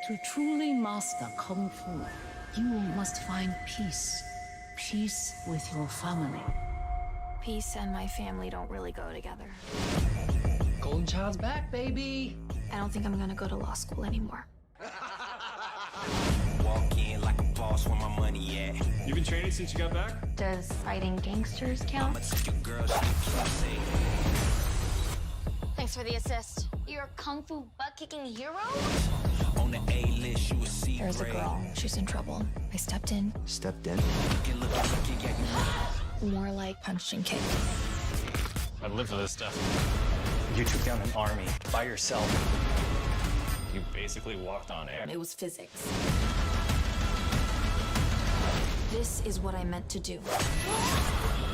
To truly master Kung Fu, you must find peace. Peace with your family. Peace and my family don't really go together. Golden Child's back, baby. I don't think I'm gonna go to law school anymore. Walk in like a boss where my money at. You've been training since you got back? Does fighting gangsters count? I'ma take your girl, she pussy. Thanks for the assist. You're a kung fu butt-kicking hero? On the A-list, you a C There's a grade. girl. She's in trouble. I stepped in. Stepped in? Look, yeah, you More like punch and kick. I've lived for this stuff. You took down an army by yourself. You basically walked on air. It was physics. This is what I meant to do.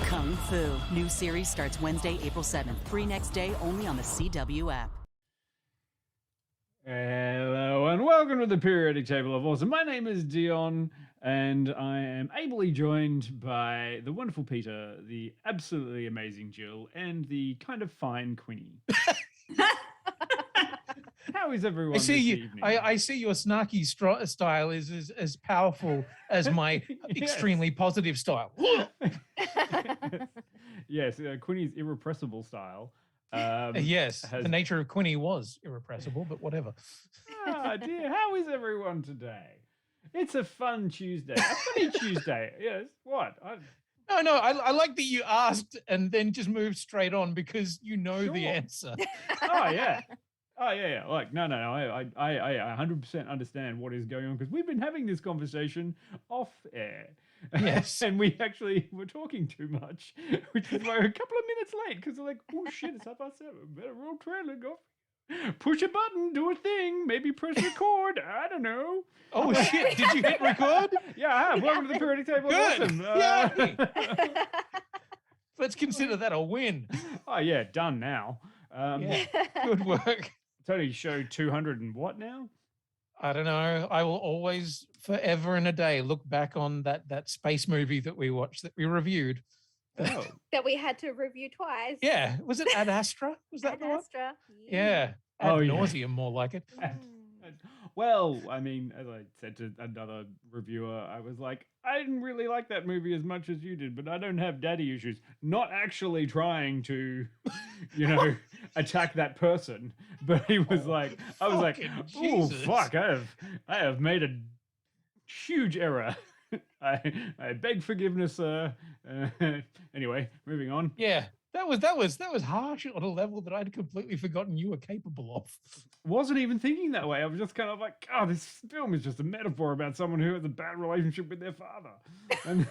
Kung Fu. New series starts Wednesday, April 7th. Free next day only on the CW app. Hello and welcome to the Periodic Table of Awesome. My name is Dion and I am ably joined by the wonderful Peta, the absolutely amazing Jill, and the kind of fine Quinny. How is everyone this evening? I see your snarky style is as powerful as my extremely positive style. Yes, Quinny's irrepressible style. Yes, the nature of Quinny was irrepressible, but whatever. Ah, dear, how is everyone today? It's a fun Tuesday, a funny Tuesday. Yes, what? No, I like that you asked and then just moved straight on because you know the answer. Oh, yeah. Oh, yeah. Like, no. I 100% understand what is going on because we've been having this conversation off air. Yes. And we actually were talking too much, which is why we're a couple of minutes late because they're like, oh, shit, it's 7:30. Better roll trailer, go. Push a button, do a thing, maybe press record. I don't know. Oh, shit. Did you hit record? Yeah, I have. Welcome to the Periodic Table. Good. Awesome. Yay. Let's consider that a win. Oh, yeah, done now. Yeah. Good work. It's only show 200 and what now? I don't know. I will always, forever and a day, look back on that space movie that we watched, that we reviewed. Oh. That we had to review twice. Yeah. Was it Ad Astra? Was that the one? Astra. Yeah. Ad Oh, yeah. nauseum, more like it. Well, I mean, as I said to another reviewer, I was like, I didn't really like that movie as much as you did, but I don't have daddy issues. Not actually trying to, attack that person. But he was like, I was like, oh, fuck, I have made a huge error. I beg forgiveness. Anyway, moving on. Yeah. That was harsh on a level that I'd completely forgotten you were capable of. Wasn't even thinking that way. I was just kind of like, oh, this film is just a metaphor about someone who has a bad relationship with their father, and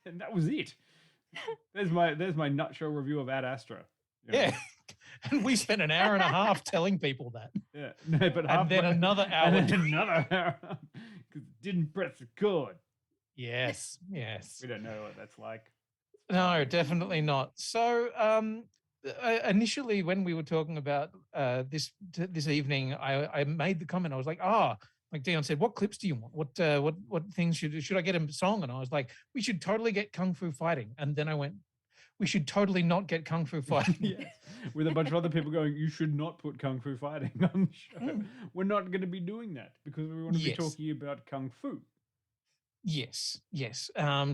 that was it. There's my nutshell review of Ad Astra. Yeah, and we spent an hour and a half telling people that. Yeah, no, but and then another hour. And then another hour because didn't press record. Yes. We don't know what that's like. No, definitely not. So initially when we were talking about this evening, I made the comment. I was like, like Dion said, what clips do you want? What things should I get a song? And I was like, we should totally get Kung Fu fighting. And then I went, we should totally not get Kung Fu fighting. Yes. With a bunch of other people going, you should not put Kung Fu fighting on the show. We're not going to be doing that because we want to be talking about Kung Fu. Yes.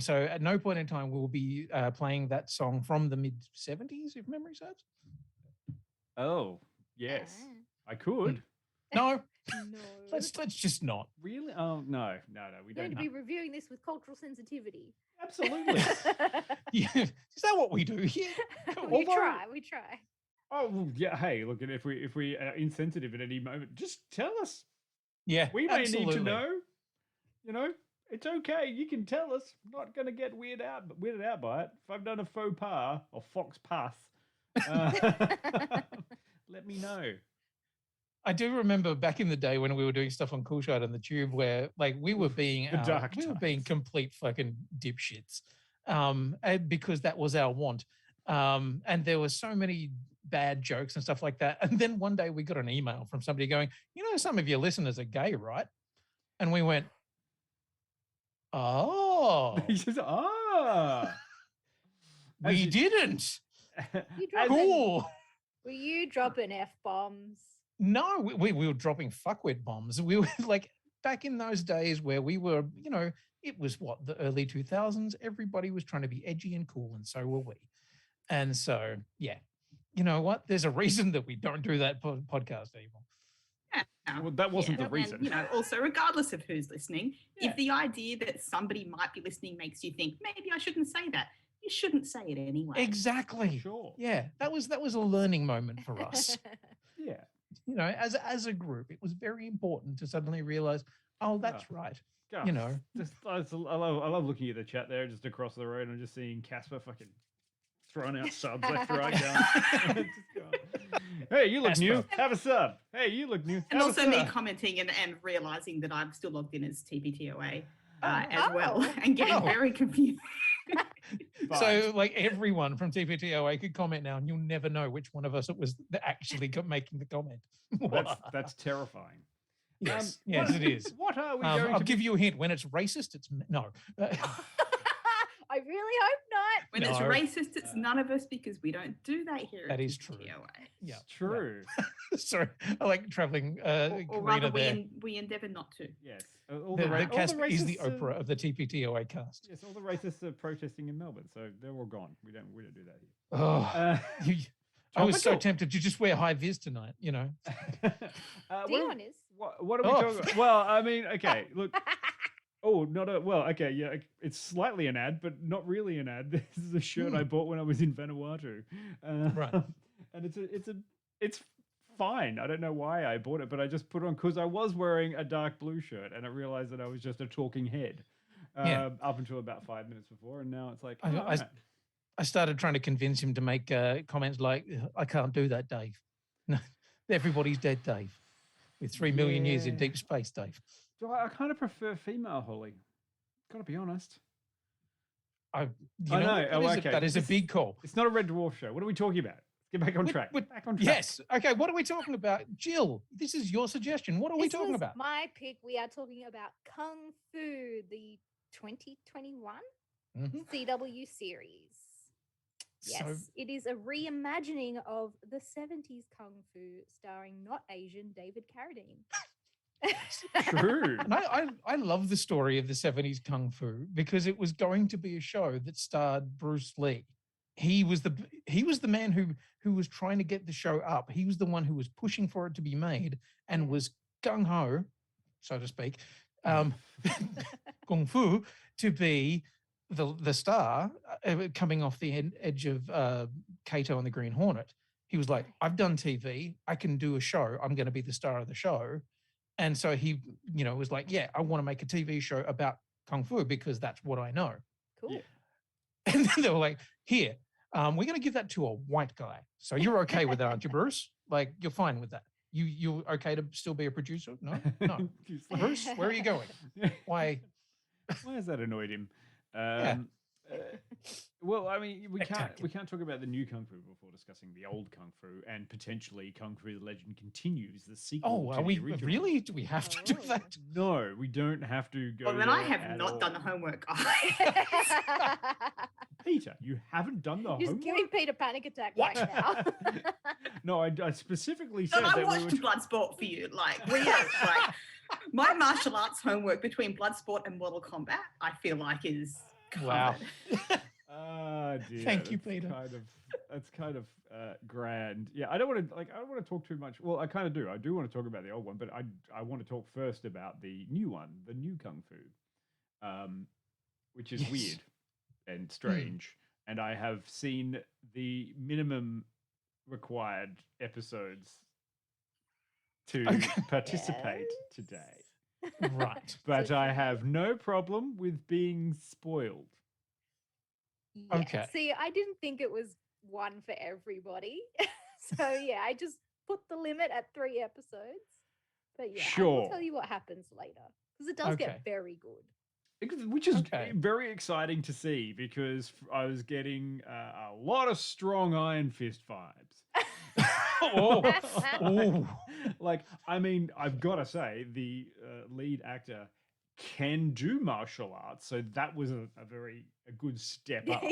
So at no point in time will we be playing that song from the mid-70s, if memory serves. Oh, yes. I could. No. No. Let's just not. Really? Oh, no, we We're don't. going to be reviewing this with cultural sensitivity. Absolutely. Yeah. Is that what we do here? We try. Oh, well, yeah. Hey, look, if we are insensitive at any moment, just tell us. Yeah, we may absolutely. need to know. It's okay. You can tell us. I'm not going to get weirded out by it. If I've done a faux pas or fox pass, let me know. I do remember back in the day when we were doing stuff on Cool Shot and the Tube, where like we were being complete fucking dipshits, because that was our want, and there were so many bad jokes and stuff like that. And then one day we got an email from somebody going, some of your listeners are gay, right? And we went, oh. He says, we didn't. Were you dropping F-bombs? No, we were dropping fuckwit bombs. We were like back in those days where we were, it was what, the early 2000s. Everybody was trying to be edgy and cool, and so were we. And so, yeah, you know what? There's a reason that we don't do that podcast anymore. Yeah. Well, that wasn't the reason. And, also, regardless of who's listening, if the idea that somebody might be listening makes you think, maybe I shouldn't say that, you shouldn't say it anyway. Exactly. Sure. Yeah, that was a learning moment for us. Yeah. As a group, it was very important to suddenly realize, oh, that's right. Gosh, I love looking at the chat there just across the road and just seeing Casper fucking throwing out subs left, right, going. Hey, you look new. Have a sub. Hey, you look new. And also me commenting and realizing that I'm still logged in as TPTOA as well and getting very confused. So, like, everyone from TPTOA could comment now, and you'll never know which one of us it was that actually making the comment. That's terrifying. Yes, yes, it is. What are we going I'll give you a hint. When it's racist, it's no. I really hope not. When it's racist, it's none of us because we don't do that here. That is true. Yeah, true. Yeah. Sorry, I like traveling. Or rather, we endeavour not to. Yes. The Casper is the Oprah of the TPTOA cast. Yes, all the racists are protesting in Melbourne, so they're all gone. We don't do that here. Oh, I was so tempted to just wear high vis tonight. Dion is. What are we talking about? Well, I mean, okay, look. Oh, okay, yeah, it's slightly an ad, but not really an ad. This is a shirt I bought when I was in Vanuatu. Right. And it's fine. I don't know why I bought it, but I just put it on because I was wearing a dark blue shirt and I realized that I was just a talking head up until about 5 minutes before. And now it's like, I started trying to convince him to make comments like, I can't do that, Dave. No, everybody's dead, Dave. With 3 million years in deep space, Dave. So I kind of prefer female Holly. Gotta be honest. I know. That is a big call. It's not a Red Dwarf show. What are we talking about? Let's get back on track. Back on track. Yes. Okay. What are we talking about? Jill, this is your suggestion. What are we talking about? My pick. We are talking about Kung Fu, the 2021 CW series. Yes, it is a reimagining of the 70s Kung Fu starring not Asian David Carradine. True. And I love the story of the 70s Kung Fu because it was going to be a show that starred Bruce Lee. He was the man who was trying to get the show up. He was the one who was pushing for it to be made and was gung-ho, so to speak, Kung Fu to be the star coming off the edge of Kato and the Green Hornet. He was like, I've done TV. I can do a show. I'm going to be the star of the show. And so he, was like, yeah, I want to make a TV show about Kung Fu because that's what I know. Cool. Yeah. And then they were like, here, we're going to give that to a white guy. So you're okay with that, aren't you, Bruce? Like, you're fine with that. You're okay to still be a producer? No. Bruce, where are you going? Why has that annoyed him? Well, I mean, we can't talk about the new Kung Fu before discussing the old Kung Fu and potentially Kung Fu: The Legend Continues, the sequel. Oh, are we really? Do we have to do that? No, we don't have to go. Well, then I have not done the homework. Peter, you haven't done the homework. Just giving Peter panic attack right now. No, I specifically said that I watched Bloodsport for you. Like, my martial arts homework between Bloodsport and Mortal Kombat, I feel like is covered. Wow. Dear, Thank you, Peter. That's kind of grand. Yeah, I don't want to talk too much. Well, I kind of do. I do want to talk about the old one, but I want to talk first about the new one, the new Kung Fu, which is weird and strange. And I have seen the minimum required episodes to participate today. Right. But I have no problem with being spoiled. Yeah. Okay. See, I didn't think it was one for everybody. So yeah, I just put the limit at 3 episodes. But yeah, I will tell you what happens later. Because it does get very good. Which is very exciting to see because I was getting a lot of strong Iron Fist vibes. Like, I mean, I've got to say, the lead actor can do martial arts, so that was a good step up,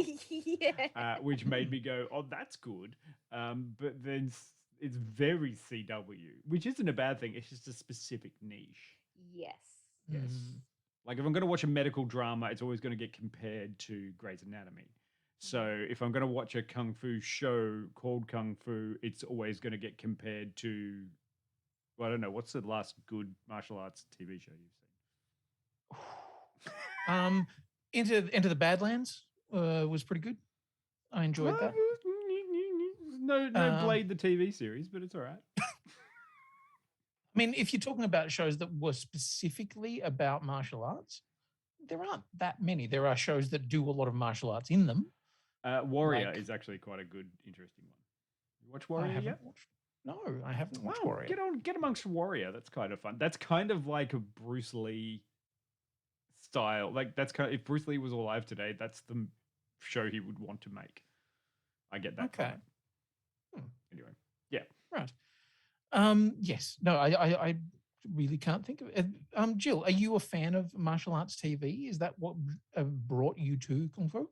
which made me go, oh, that's good. But then it's very CW, which isn't a bad thing. It's just a specific niche. Yes. Yes. Like if I'm going to watch a medical drama, it's always going to get compared to Grey's Anatomy. So if I'm going to watch a kung fu show called Kung Fu, it's always going to get compared to, well, I don't know, what's the last good martial arts TV show you've seen? Into the Badlands was pretty good. I enjoyed that. No Blade the TV series, but it's all right. I mean, if you're talking about shows that were specifically about martial arts, there aren't that many. There are shows that do a lot of martial arts in them. Warrior is actually quite a good, interesting one. You watch Warrior yet? No, I haven't watched Warrior. Get amongst Warrior. That's kind of fun. That's kind of like a Bruce Lee style. Like that's kind of, if Bruce Lee was alive today, that's the show he would want to make. I get that. Okay. Anyway, yeah. Right. Yes. No, I really can't think of it. Jill, are you a fan of martial arts TV? Is that what brought you to Kung Fu?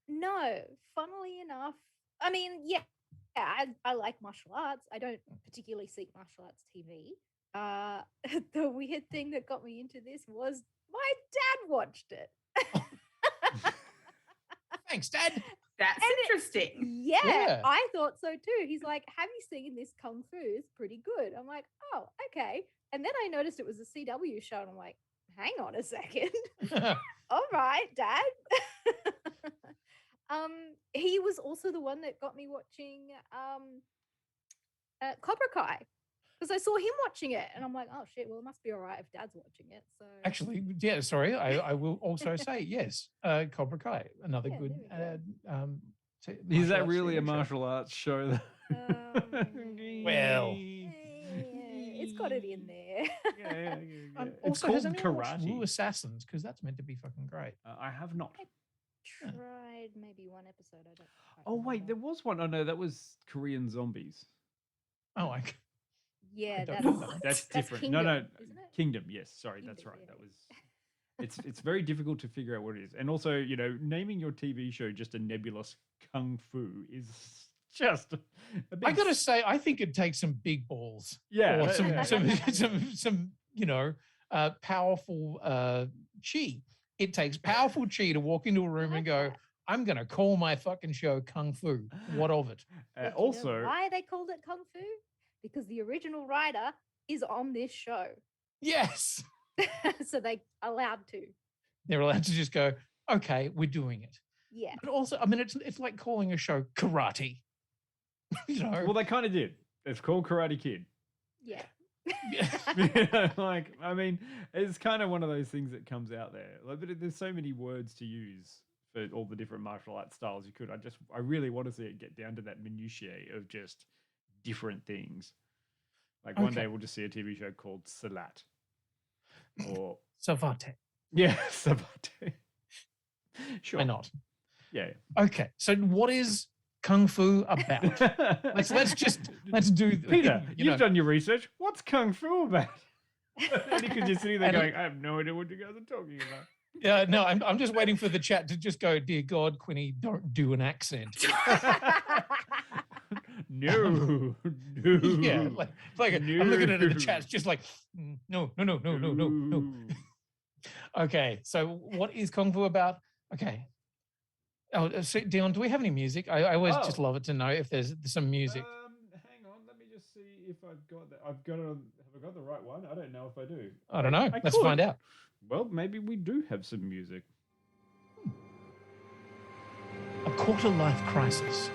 No. Funnily enough, I mean, yeah, I like martial arts. I don't particularly seek martial arts TV. The weird thing that got me into this was my dad watched it. Thanks, Dad. That's interesting. Yeah, I thought so too. He's like, have you seen this Kung Fu? It's pretty good. I'm like, oh, okay. And then I noticed it was a CW show, and I'm like, hang on a second. All right, Dad. He was also the one that got me watching Cobra Kai. Because I saw him watching it, and I'm like, oh shit, well, it must be all right if Dad's watching it. So actually, yeah, sorry, I will also say yes, Cobra Kai, another good. Is that really a martial arts show? Well, it's got it in there. Yeah. It's called called karate. Blue Assassins, because that's meant to be fucking great. I have not. Tried maybe one episode. I don't. Oh wait, there was one. Oh no, that was Korean Zombies. Yeah, that's different. Kingdom, no, isn't it? Kingdom. Yes, sorry, Kingdom, that's right. yeah. That was. It's very difficult to figure out what it is, and also naming your TV show just a nebulous kung fu is just. I gotta say, I think it takes some big balls. Yeah, or some powerful chi. It takes powerful chi to walk into a room and go, I'm going to call my fucking show Kung Fu. What of it? Also, you know why they called it Kung Fu? Because the original writer is on this show. Yes. So they allowed to. They're allowed to just go, okay, we're doing it. Yeah. But also, I mean, it's like calling a show Karate. Well, they kind of did. It's called Karate Kid. Yeah. I mean, it's kind of one of those things that comes out there. But there's so many words to use for all the different martial arts styles you could. I really want to see it get down to that minutiae of just different things. Like one day we'll just see a TV show called Salat or Savate. Yeah, Savate. Sure. Why not? Yeah. Okay. So what is Kung Fu about? let's do Peter, you've done your research. What's Kung Fu about? And you could just sitting there going, I have no idea what you guys are talking about. Yeah, no, I'm just waiting for the chat to just go, dear God, Quinny, don't do an accent. No. Yeah, like I'm looking at the chat, it's just like, no. Okay, so what is Kung Fu about? Okay. Oh, so Dion, do we have any music? I always just love it to know if there's some music. Hang on, let me just see if I've got that. Have I got the right one? I don't know if I do. I don't know. Let's find out. Well, maybe we do have some music. A quarter-life crisis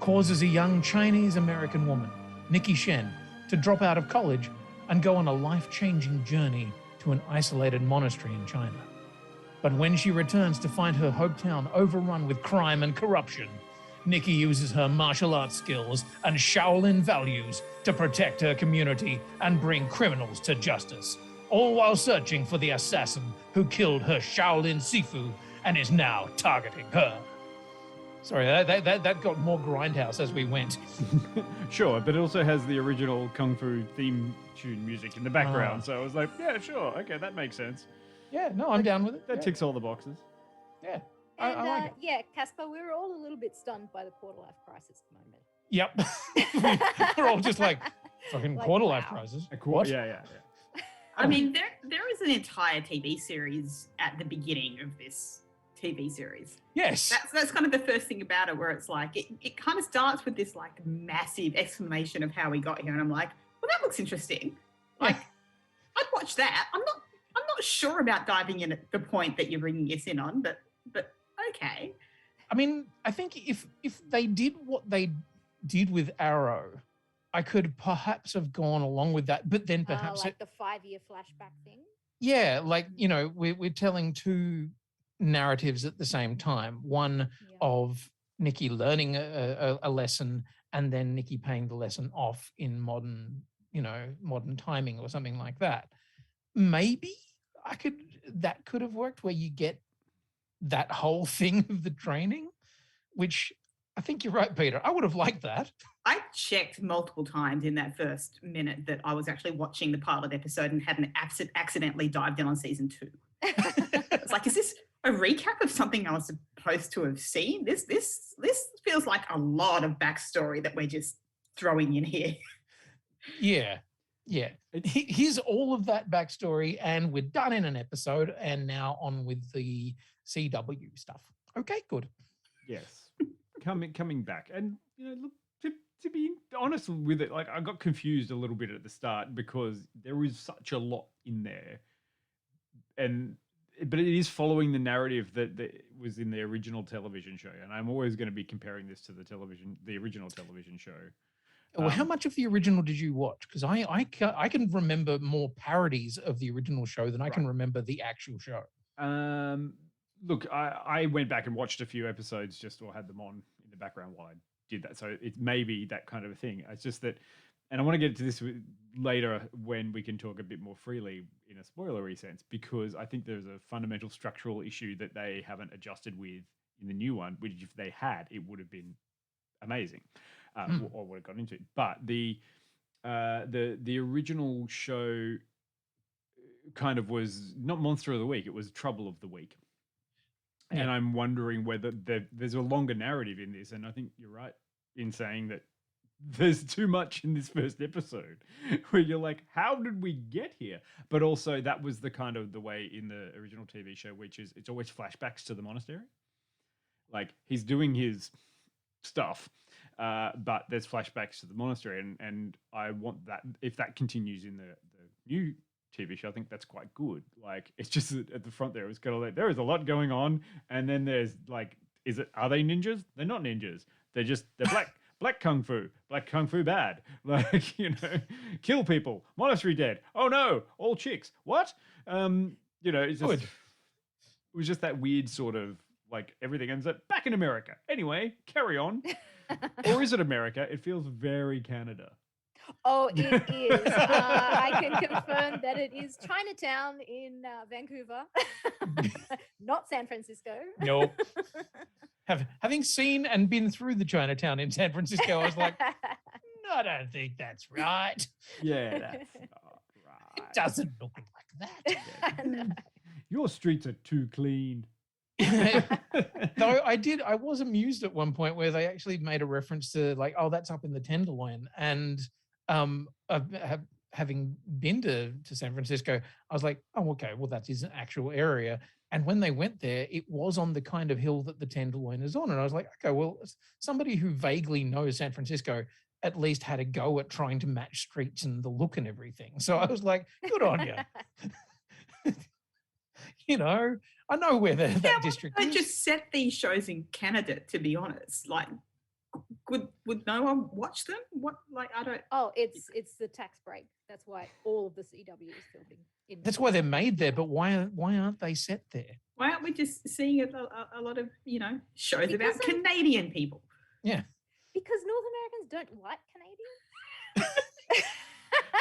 causes a young Chinese-American woman, Nikki Shen, to drop out of college and go on a life-changing journey to an isolated monastery in China. But when she returns to find her hometown overrun with crime and corruption, Nikki uses her martial arts skills and Shaolin values to protect her community and bring criminals to justice, all while searching for the assassin who killed her Shaolin Sifu and is now targeting her. Sorry, that got more grindhouse as we went. Sure, but it also has the original Kung Fu theme tune music in the background, so I was like, yeah, sure, okay, that makes sense. Yeah, no, I'm down with it. That ticks all the boxes. Yeah, And I like it. yeah, Casper, we were all a little bit stunned by the quarter-life crisis moment. Yep. We're all just like fucking Like, quarter life wow. crisis. What? Yeah. I mean, there is an entire TV series at the beginning of this TV series. Yes. That's kind of the first thing about it, where it's like it kind of starts with this like massive explanation of how we got here, and I'm like, well, that looks interesting. Like, I'd watch that. I'm not sure about diving in at the point that you're bringing us in on, but okay. I mean, I think if they did what they did with Arrow, I could perhaps have gone along with that, but then perhaps like the 5-year flashback thing. yeah, like, you know, we're telling two narratives at the same time. One of Nikki learning a lesson, and then Nikki paying the lesson off in modern timing or something like that. Maybe that could have worked, where you get that whole thing of the training, which I think you're right, Peter. I would have liked that. I checked multiple times in that first minute that I was actually watching the pilot episode and hadn't accidentally dived in on season 2. It's like, is this a recap of something I was supposed to have seen? This feels like a lot of backstory that we're just throwing in here. Yeah. Here's all of that backstory, and we're done in an episode, and now on with the CW stuff. Okay, good. Yes. Coming back, and look, to be honest with it, like, I got confused a little bit at the start because there is such a lot in there, but it is following the narrative that was in the original television show, and I'm always going to be comparing this to the original television show. Well, how much of the original did you watch? Because I can remember more parodies of the original show than I can remember the actual show. Look, I went back and watched a few episodes or had them on in the background while I did that. So it may be that kind of a thing. It's just that, and I want to get to this later when we can talk a bit more freely in a spoilery sense, because I think there's a fundamental structural issue that they haven't adjusted with in the new one, which if they had, it would have been amazing, or would have gone into it. But the original show kind of was not Monster of the Week, it was Trouble of the Week. Yeah. And I'm wondering whether there's a longer narrative in this. And I think you're right in saying that there's too much in this first episode where you're like, how did we get here? But also that was the kind of the way in the original TV show, which is it's always flashbacks to the monastery. Like, he's doing his stuff, but there's flashbacks to the monastery. And I want that, if that continues in the new TV show, I think that's quite good. Like, it's just at the front there, it's kind of like, there is a lot going on, and then there's like, are they ninjas? They're not ninjas. They're black kung fu bad. Like, kill people, monastery dead. Oh no, all chicks. What? It's just, it was just that weird sort of like everything ends up back in America. Anyway, carry on. Or is it America? It feels very Canada. Oh, it is. I can confirm that it is Chinatown in Vancouver, not San Francisco. Nope. Having seen and been through the Chinatown in San Francisco, I was like, no, I don't think that's right. Yeah, that's not right. It doesn't look like that. No. Your streets are too clean. Though I was amused at one point where they actually made a reference to like, oh, that's up in the Tenderloin, and having been to San Francisco, I was like, oh, okay, well, that is an actual area. And when they went there, it was on the kind of hill that the Tenderloin is on. And I was like, okay, well, somebody who vaguely knows San Francisco at least had a go at trying to match streets and the look and everything. So I was like, good on you. I know where that district is. I just set these shows in Canada, to be honest. Like, would no one watch them? What, like, I don't. Oh, it's the tax break. That's why all of the CW is filming. That's why they're made there. But why aren't they set there? Why aren't we just seeing a lot of shows about Canadian people? Yeah. Because North Americans don't like Canadians.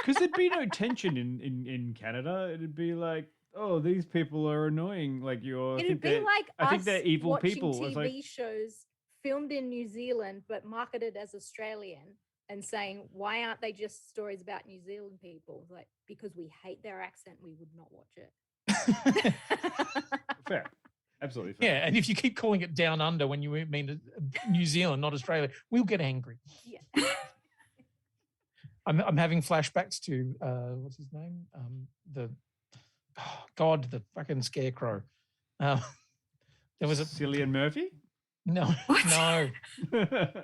Because there'd be no tension in Canada. It'd be like, oh, these people are annoying. Like It'd be like I think they're evil watching people. TV shows filmed in New Zealand but marketed as Australian and saying, why aren't they just stories about New Zealand people? Like, because we hate their accent, we would not watch it. Fair. Absolutely fine. Yeah, and if you keep calling it Down Under when you mean New Zealand, not Australia, we'll get angry. Yeah. I'm having flashbacks to what's his name? The fucking scarecrow. There was a Cillian Murphy. no.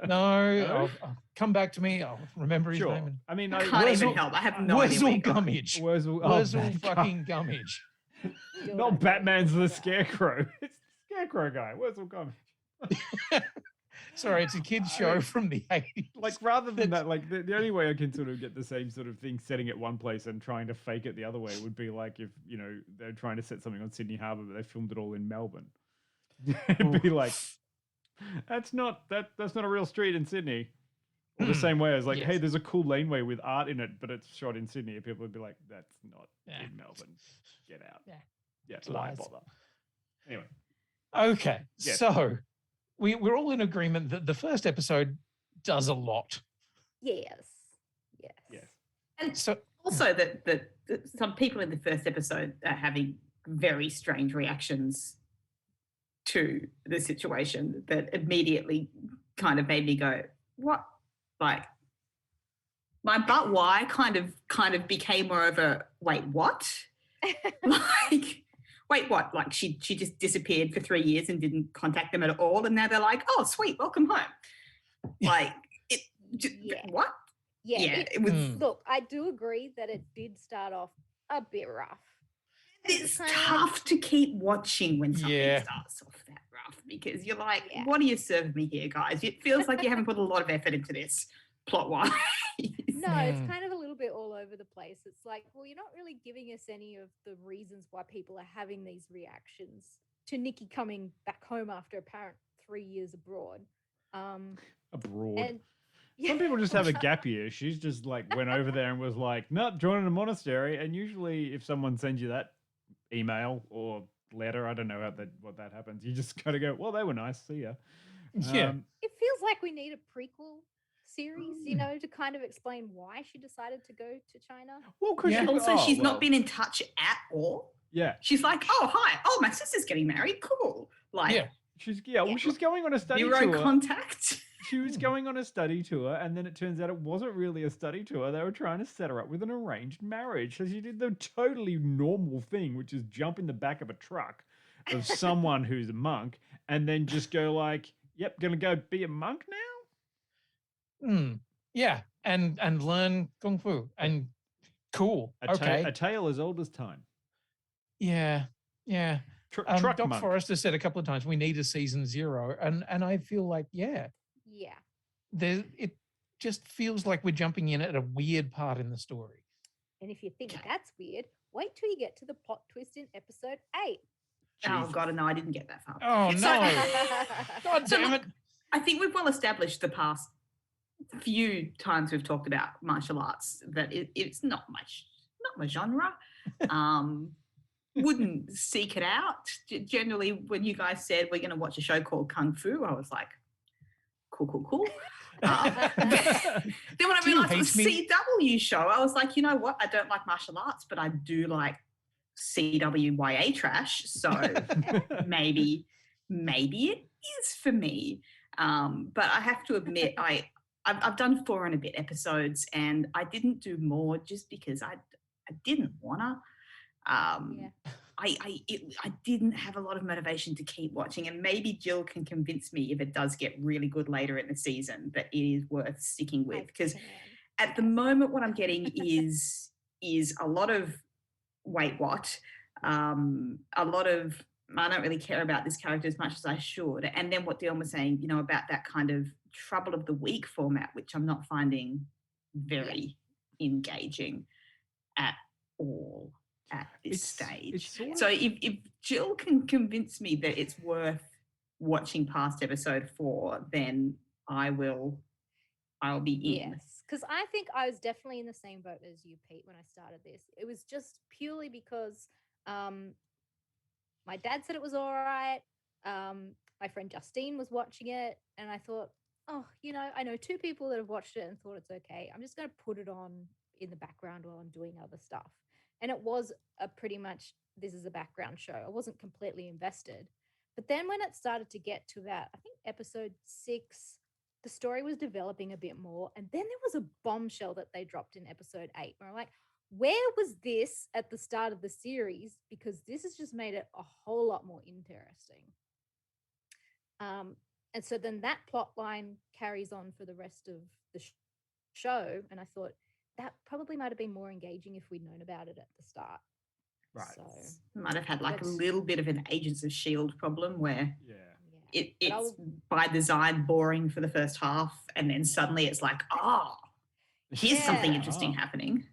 I'll come back to me. I'll remember his name. I mean, I can't even help. I have no idea. Wurzel Gummidge. Wurzel fucking Gummidge. Not Batman's the Scarecrow. It's the Scarecrow guy. Wurzel Gummidge. Sorry, it's a kid's show from the 80s. Like, rather than that, like, the only way I can sort of get the same sort of thing setting it one place and trying to fake it the other way would be like if, you know, they're trying to set something on Sydney Harbour, but they filmed it all in Melbourne. It'd be like, that's not a real street in Sydney. Or the same way as like, hey, there's a cool laneway with art in it, but it's shot in Sydney. And people would be like, that's not in Melbourne. Get out. Yeah, why bother? Anyway. Okay, so we're all in agreement that the first episode does a lot. Yes. And so also that some people in the first episode are having very strange reactions to the situation that immediately kind of made me go, what? Like, my but why kind of became more of a wait, what? Like, wait, what? Like she just disappeared for 3 years and didn't contact them at all, and now they're like, oh, sweet, welcome home. Like, what? Yeah, it was. Look, I do agree that it did start off a bit rough. It's tough to keep watching when something starts off that rough because you're like, what are you serving me here, guys? It feels like you haven't put a lot of effort into this plot-wise. No, it's kind of a little bit all over the place. It's like, well, you're not really giving us any of the reasons why people are having these reactions to Nikki coming back home after apparent 3 years abroad. Abroad. And, some people just have a gap year. She's just like went over there and was like, nope, joining a monastery. And usually if someone sends you that email or letter, I don't know what that happens. You just gotta go, well, they were nice. See ya. Yeah. It feels like we need a prequel series, you know, to kind of explain why she decided to go to China. Well, because she's not been in touch at all. Yeah. She's like, oh, hi. Oh, my sister's getting married. Cool. Like, she's going on a study tour. Zero contact. She was going on a study tour, and then it turns out it wasn't really a study tour. They were trying to set her up with an arranged marriage. So she did the totally normal thing, which is jump in the back of a truck of someone who's a monk, and then just go like, yep, gonna go be a monk now? Yeah, and learn Kung Fu. And cool. A tale as old as time. Yeah. Truck Doc monk. Forrester said a couple of times we need a season 0, and I feel like it just feels like we're jumping in at a weird part in the story. And if you think that's weird, wait till you get to the plot twist in episode 8. Oh God, no, I didn't get that far. Oh no! God damn it! I think we've well established the past few times we've talked about martial arts that it's not my genre. Wouldn't seek it out. Generally, when you guys said we're going to watch a show called Kung Fu, I was like, cool. Then when I realised it was a CW show, I was like, you know what? I don't like martial arts, but I do like CWYA trash. So maybe it is for me. But I have to admit, I've done 4 and a bit episodes, and I didn't do more just because I didn't wanna. I didn't have a lot of motivation to keep watching, and maybe Jill can convince me if it does get really good later in the season that it is worth sticking with, because at the moment what I'm getting is a lot of wait what, a lot of I don't really care about this character as much as I should, and then what Dion was saying, you know, about that kind of trouble of the week format, which I'm not finding very engaging at all at this stage. So if Jill can convince me that it's worth watching past episode 4, then I'll be in. Yes, because I think I was definitely in the same boat as you, Pete, when I started this. It was just purely because my dad said it was all right. My friend Justine was watching it, and I thought, oh, you know, I know 2 people that have watched it and thought it's okay. I'm just going to put it on in the background while I'm doing other stuff. And it was a pretty much, this is a background show. I wasn't completely invested. But then when it started to get to about, I think, episode 6, the story was developing a bit more. And then there was a bombshell that they dropped in episode 8 where I'm like, where was this at the start of the series? Because this has just made it a whole lot more interesting. And so then that plot line carries on for the rest of the show. And I thought that probably might have been more engaging if we'd known about it at the start. Right. So might have had like a little bit of an Agents of S.H.I.E.L.D. problem where it's by design boring for the first half, and then suddenly it's like, here's something interesting happening.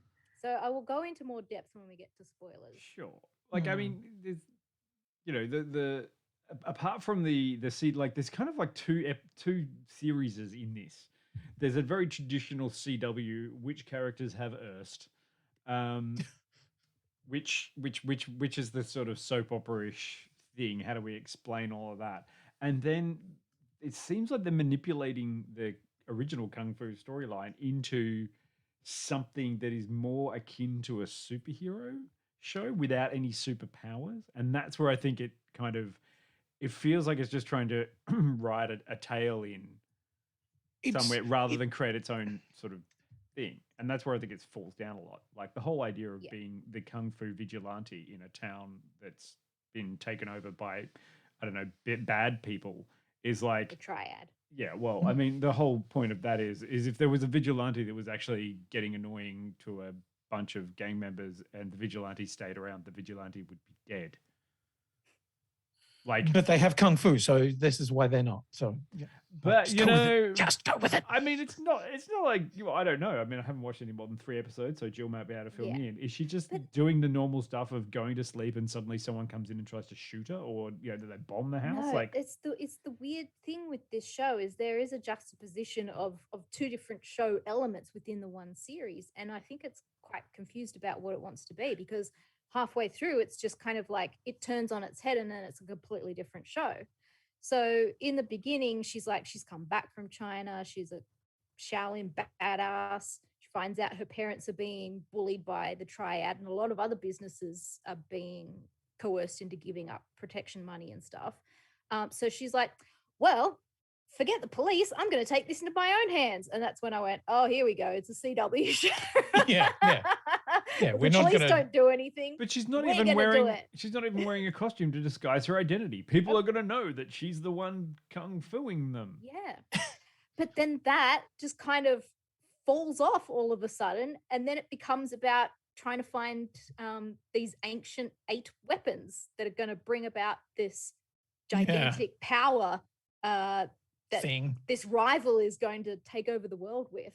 So I will go into more depth when we get to spoilers. Sure. Like, I mean, there's, the apart from the seed, like there's kind of like two series in this. There's a very traditional CW, which characters have Erst, which is the sort of soap opera-ish thing. How do we explain all of that? And then it seems like they're manipulating the original Kung Fu storyline into something that is more akin to a superhero show without any superpowers. And that's where I think it kind of, it feels like it's just trying to ride a tail in somewhere rather than create its own sort of thing. And that's where I think it falls down a lot. Like the whole idea of being the Kung Fu vigilante in a town that's been taken over by, I don't know, bad people is like... The triad. Yeah, well, I mean, the whole point of that is if there was a vigilante that was actually getting annoying to a bunch of gang members and the vigilante stayed around, the vigilante would be dead. Like, but they have kung fu, so this is why they're not. So, yeah. But just go with it. I mean, it's not like, I don't know. I mean, I haven't watched any more than 3 episodes, so Jill might be able to fill me in. Is she just doing the normal stuff of going to sleep and suddenly someone comes in and tries to shoot her, or do they bomb the house? No, like, it's the weird thing with this show is there is a juxtaposition of 2 different show elements within the one series, and I think it's quite confused about what it wants to be, because halfway through it's just kind of like it turns on its head and then it's a completely different show. So in the beginning, she's come back from China. She's a Shaolin badass. She finds out her parents are being bullied by the triad, and a lot of other businesses are being coerced into giving up protection money and stuff. So she's like, well, forget the police. I'm going to take this into my own hands. And that's when I went, oh, here we go. It's a CW show. Yeah. We're not going to don't do anything. But she's not even wearing a costume to disguise her identity. People are going to know that she's the one kung fuing them. Yeah. But then that just kind of falls off all of a sudden, and then it becomes about trying to find these ancient 8 weapons that are going to bring about this gigantic power that this rival is going to take over the world with.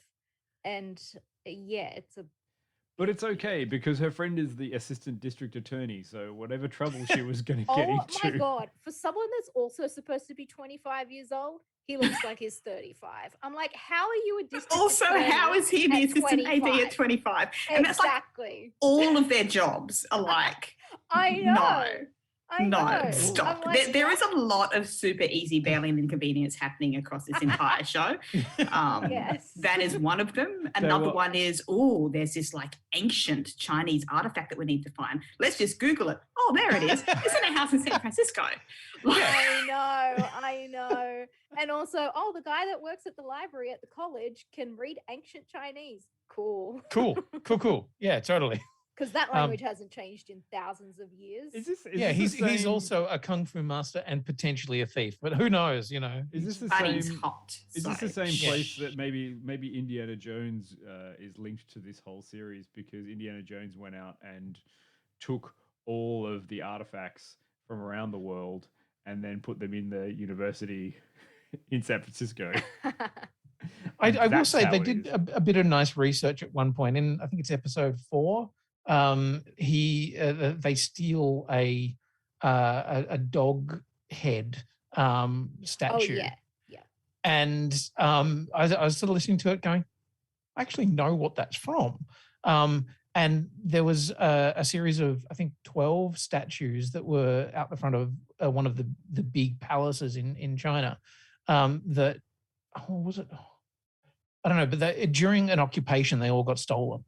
And But it's okay because her friend is the assistant district attorney, so whatever trouble she was going to get into. Oh my God. For someone that's also supposed to be 25 years old, he looks like he's 35. I'm like, how are you a district also, attorney how is he the assistant 25? AD at 25? And that's like all of their jobs are like, I know. No, stop. Like, there is a lot of super easy bailing inconvenience happening across this entire show. Yes. That is one of them. Another one is, there's this like ancient Chinese artifact that we need to find. Let's just Google it. Oh, there it is. It's in a house in San Francisco. I know. And also, the guy that works at the library at the college can read ancient Chinese. Cool. Yeah, totally. Because that language hasn't changed in thousands of years. He's also a kung fu master and potentially a thief, but who knows? Is this the same? Hot, is this the same place that maybe Indiana Jones is linked to this whole series, because Indiana Jones went out and took all of the artifacts from around the world and then put them in the university in San Francisco. I will say they did a bit of nice research at one point, in I think it's episode 4. They steal a dog head statue. Oh, yeah. And I was sort of listening to it going, I actually know what that's from. And there was a series of, I think, 12 statues that were out the front of one of the big palaces in China that, was it? I don't know, but during an occupation, they all got stolen.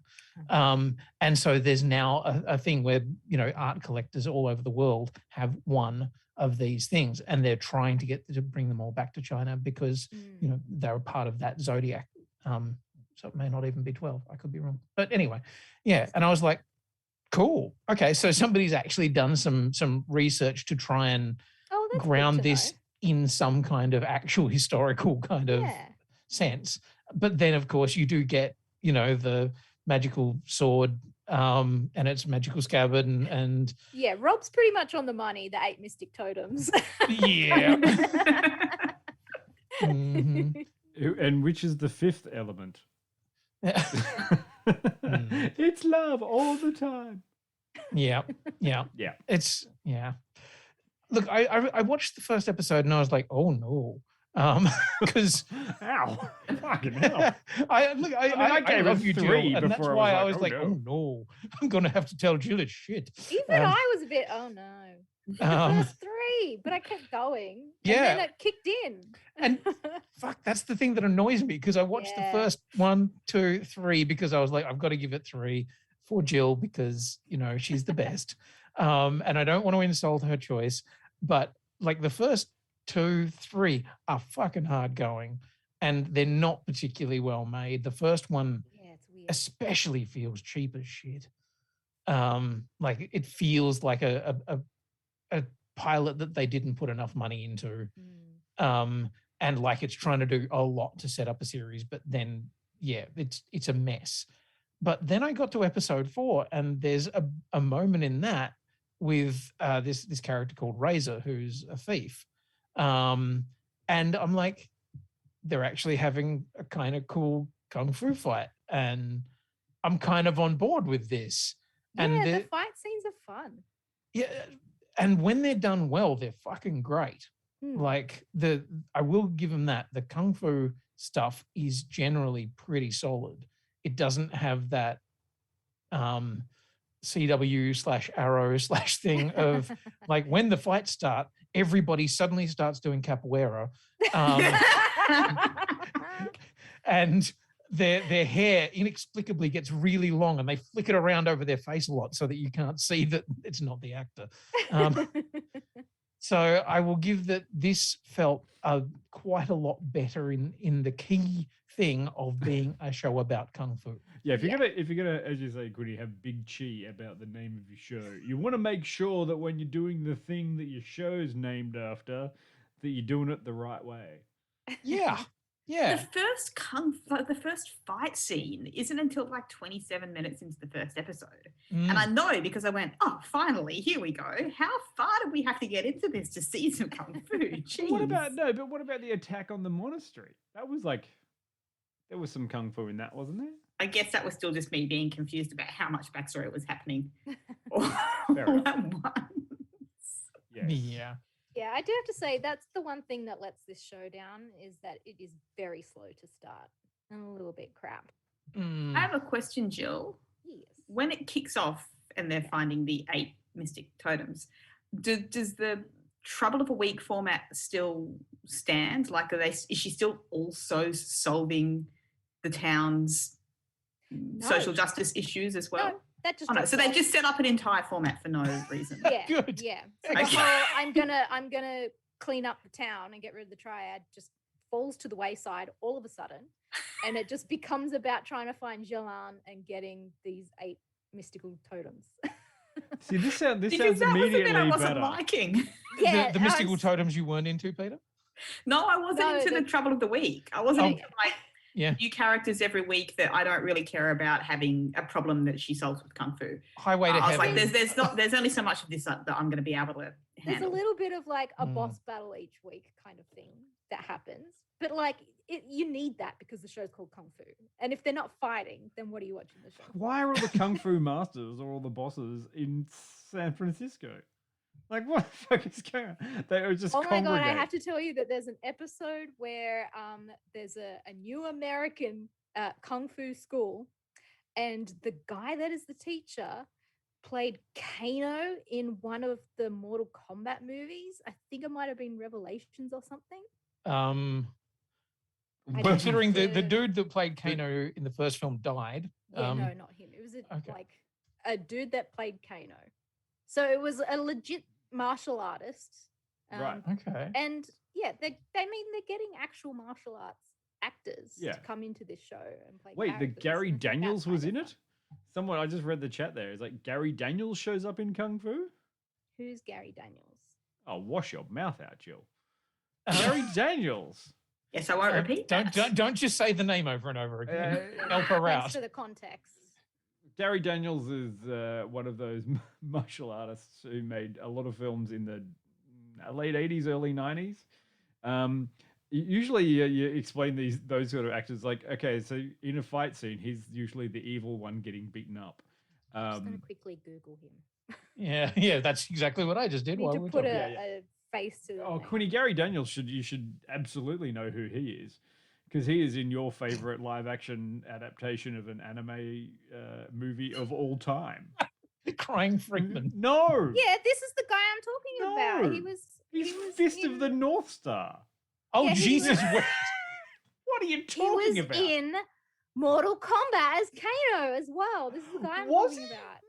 And so there's now a thing where, art collectors all over the world have one of these things, and they're trying to bring them all back to China because they're a part of that zodiac. So it may not even be 12. I could be wrong, but anyway, yeah. And I was like, cool. Okay, so somebody's actually done some research to try and ground this in some kind of actual historical kind of sense. But then, of course, you do get, the magical sword and its magical scabbard and yeah, Rob's pretty much on the money, the 8 mystic totems. Yeah. And which is the 5th element? It's love all the time. Yeah. It's Look, I watched the first episode and I was like, oh no. Because ow, fucking hell. I love you, Jill, 3 and that's before why I was like, oh no, I'm gonna have to tell Jill it's shit. Even I was a bit, oh no. First 3, but I kept going. And then it kicked in. And fuck, that's the thing that annoys me, because I watched the first 1, 2, 3 because I was like, I've got to give it 3 for Jill because she's the best. And I don't want to insult her choice, but like the first 2, 3 are fucking hard going, and they're not particularly well made. The first one especially feels cheap as shit. Like it feels like a pilot that they didn't put enough money into. And like it's trying to do a lot to set up a series, but then it's a mess. But then I got to episode 4, and there's a moment in that with this character called Razor, who's a thief. And I'm like, they're actually having a kind of cool kung fu fight, and I'm kind of on board with this. Yeah, and the fight scenes are fun. Yeah, and when they're done well, they're fucking great. Like I will give them that. The kung fu stuff is generally pretty solid. It doesn't have that CW/Arrow/ thing of like when the fights start, everybody suddenly starts doing capoeira, and their hair inexplicably gets really long, and they flick it around over their face a lot so that you can't see that it's not the actor. So I will give that this felt quite a lot better in the key thing of being a show about kung fu. Yeah, if you're gonna, as you say, Quinny, have big chi about the name of your show, you want to make sure that when you're doing the thing that your show's named after, that you're doing it the right way. Yeah. Yeah. The first fight scene isn't until like 27 minutes into the first episode. And I know because I went, oh, finally, here we go. How far did we have to get into this to see some kung fu? Jeez. What about the attack on the monastery? That was like, there was some kung fu in that, wasn't there? I guess that was still just me being confused about how much backstory was happening all at once. Yeah. Yeah, I do have to say that's the one thing that lets this show down is that it is very slow to start and a little bit crap. I have a question, Jill. Yes. When it kicks off and they're finding the 8 mystic totems, does the Trouble of a Week format still stand? Like, is she still also solving the town's social justice issues as well? No. That just so they just set up an entire format for no reason. Yeah, Good. Yeah. So the whole I'm gonna clean up the town and get rid of the triad just falls to the wayside all of a sudden, and it just becomes about trying to find Jilan and getting these 8 mystical totems. See, this sounds that immediately was the bit I wasn't better. liking. Yeah, the mystical totems you weren't into, Peter? No, I wasn't into the Trouble of the Week. I wasn't into new characters every week that I don't really care about having a problem that she solves with kung fu. Highway to Heaven. I was Heaven. there's only so much of this that I'm going to be able to handle. There's a little bit of like a boss battle each week kind of thing that happens, but like you need that because the show's called Kung Fu, and if they're not fighting, then what are you watching the show? Why are all the kung fu masters or all the bosses in San Francisco? Like, what the fuck is going on? They are just my God, I have to tell you that there's an episode where there's a new American Kung Fu school, and the guy that is the teacher played Kano in one of the Mortal Kombat movies. I think it might have been Revelations or something. Considering the dude that played Kano in the first film died. Yeah, no, not him. It was like a dude that played Kano. So it was a legit martial artist Right. Okay. And yeah, they're getting actual martial arts actors Yeah. to come into this show and play Wait, the characters, Gary and I think that's Daniels was kind in of it? Someone, I just read the chat there. It's like Gary Daniels shows up in Kung Fu? fun. Who's Gary Daniels? Oh, wash your mouth out, Jill. Gary Daniels. Yes, I won't repeat. Don't just say the name over and over again. Help her Thanks out. for the context. Gary Daniels is one of those martial artists who made a lot of films in the late 80s, early 90s. Usually you explain those sort of actors like, okay, so in a fight scene, he's usually the evil one getting beaten up. I'm just going to quickly Google him. Yeah, that's exactly what I just did. Need to put a face to the name. Quinny, Gary Daniels you should absolutely know who he is, because he is in your favorite live action adaptation of an anime movie of all time. Crying Freeman. No. Yeah, this is the guy I'm talking about. He's Fist of the North Star. Oh, Yeah, Jesus. What are you He talking was about? in Mortal Kombat as Kano as well. This is the guy I'm Was talking he? about.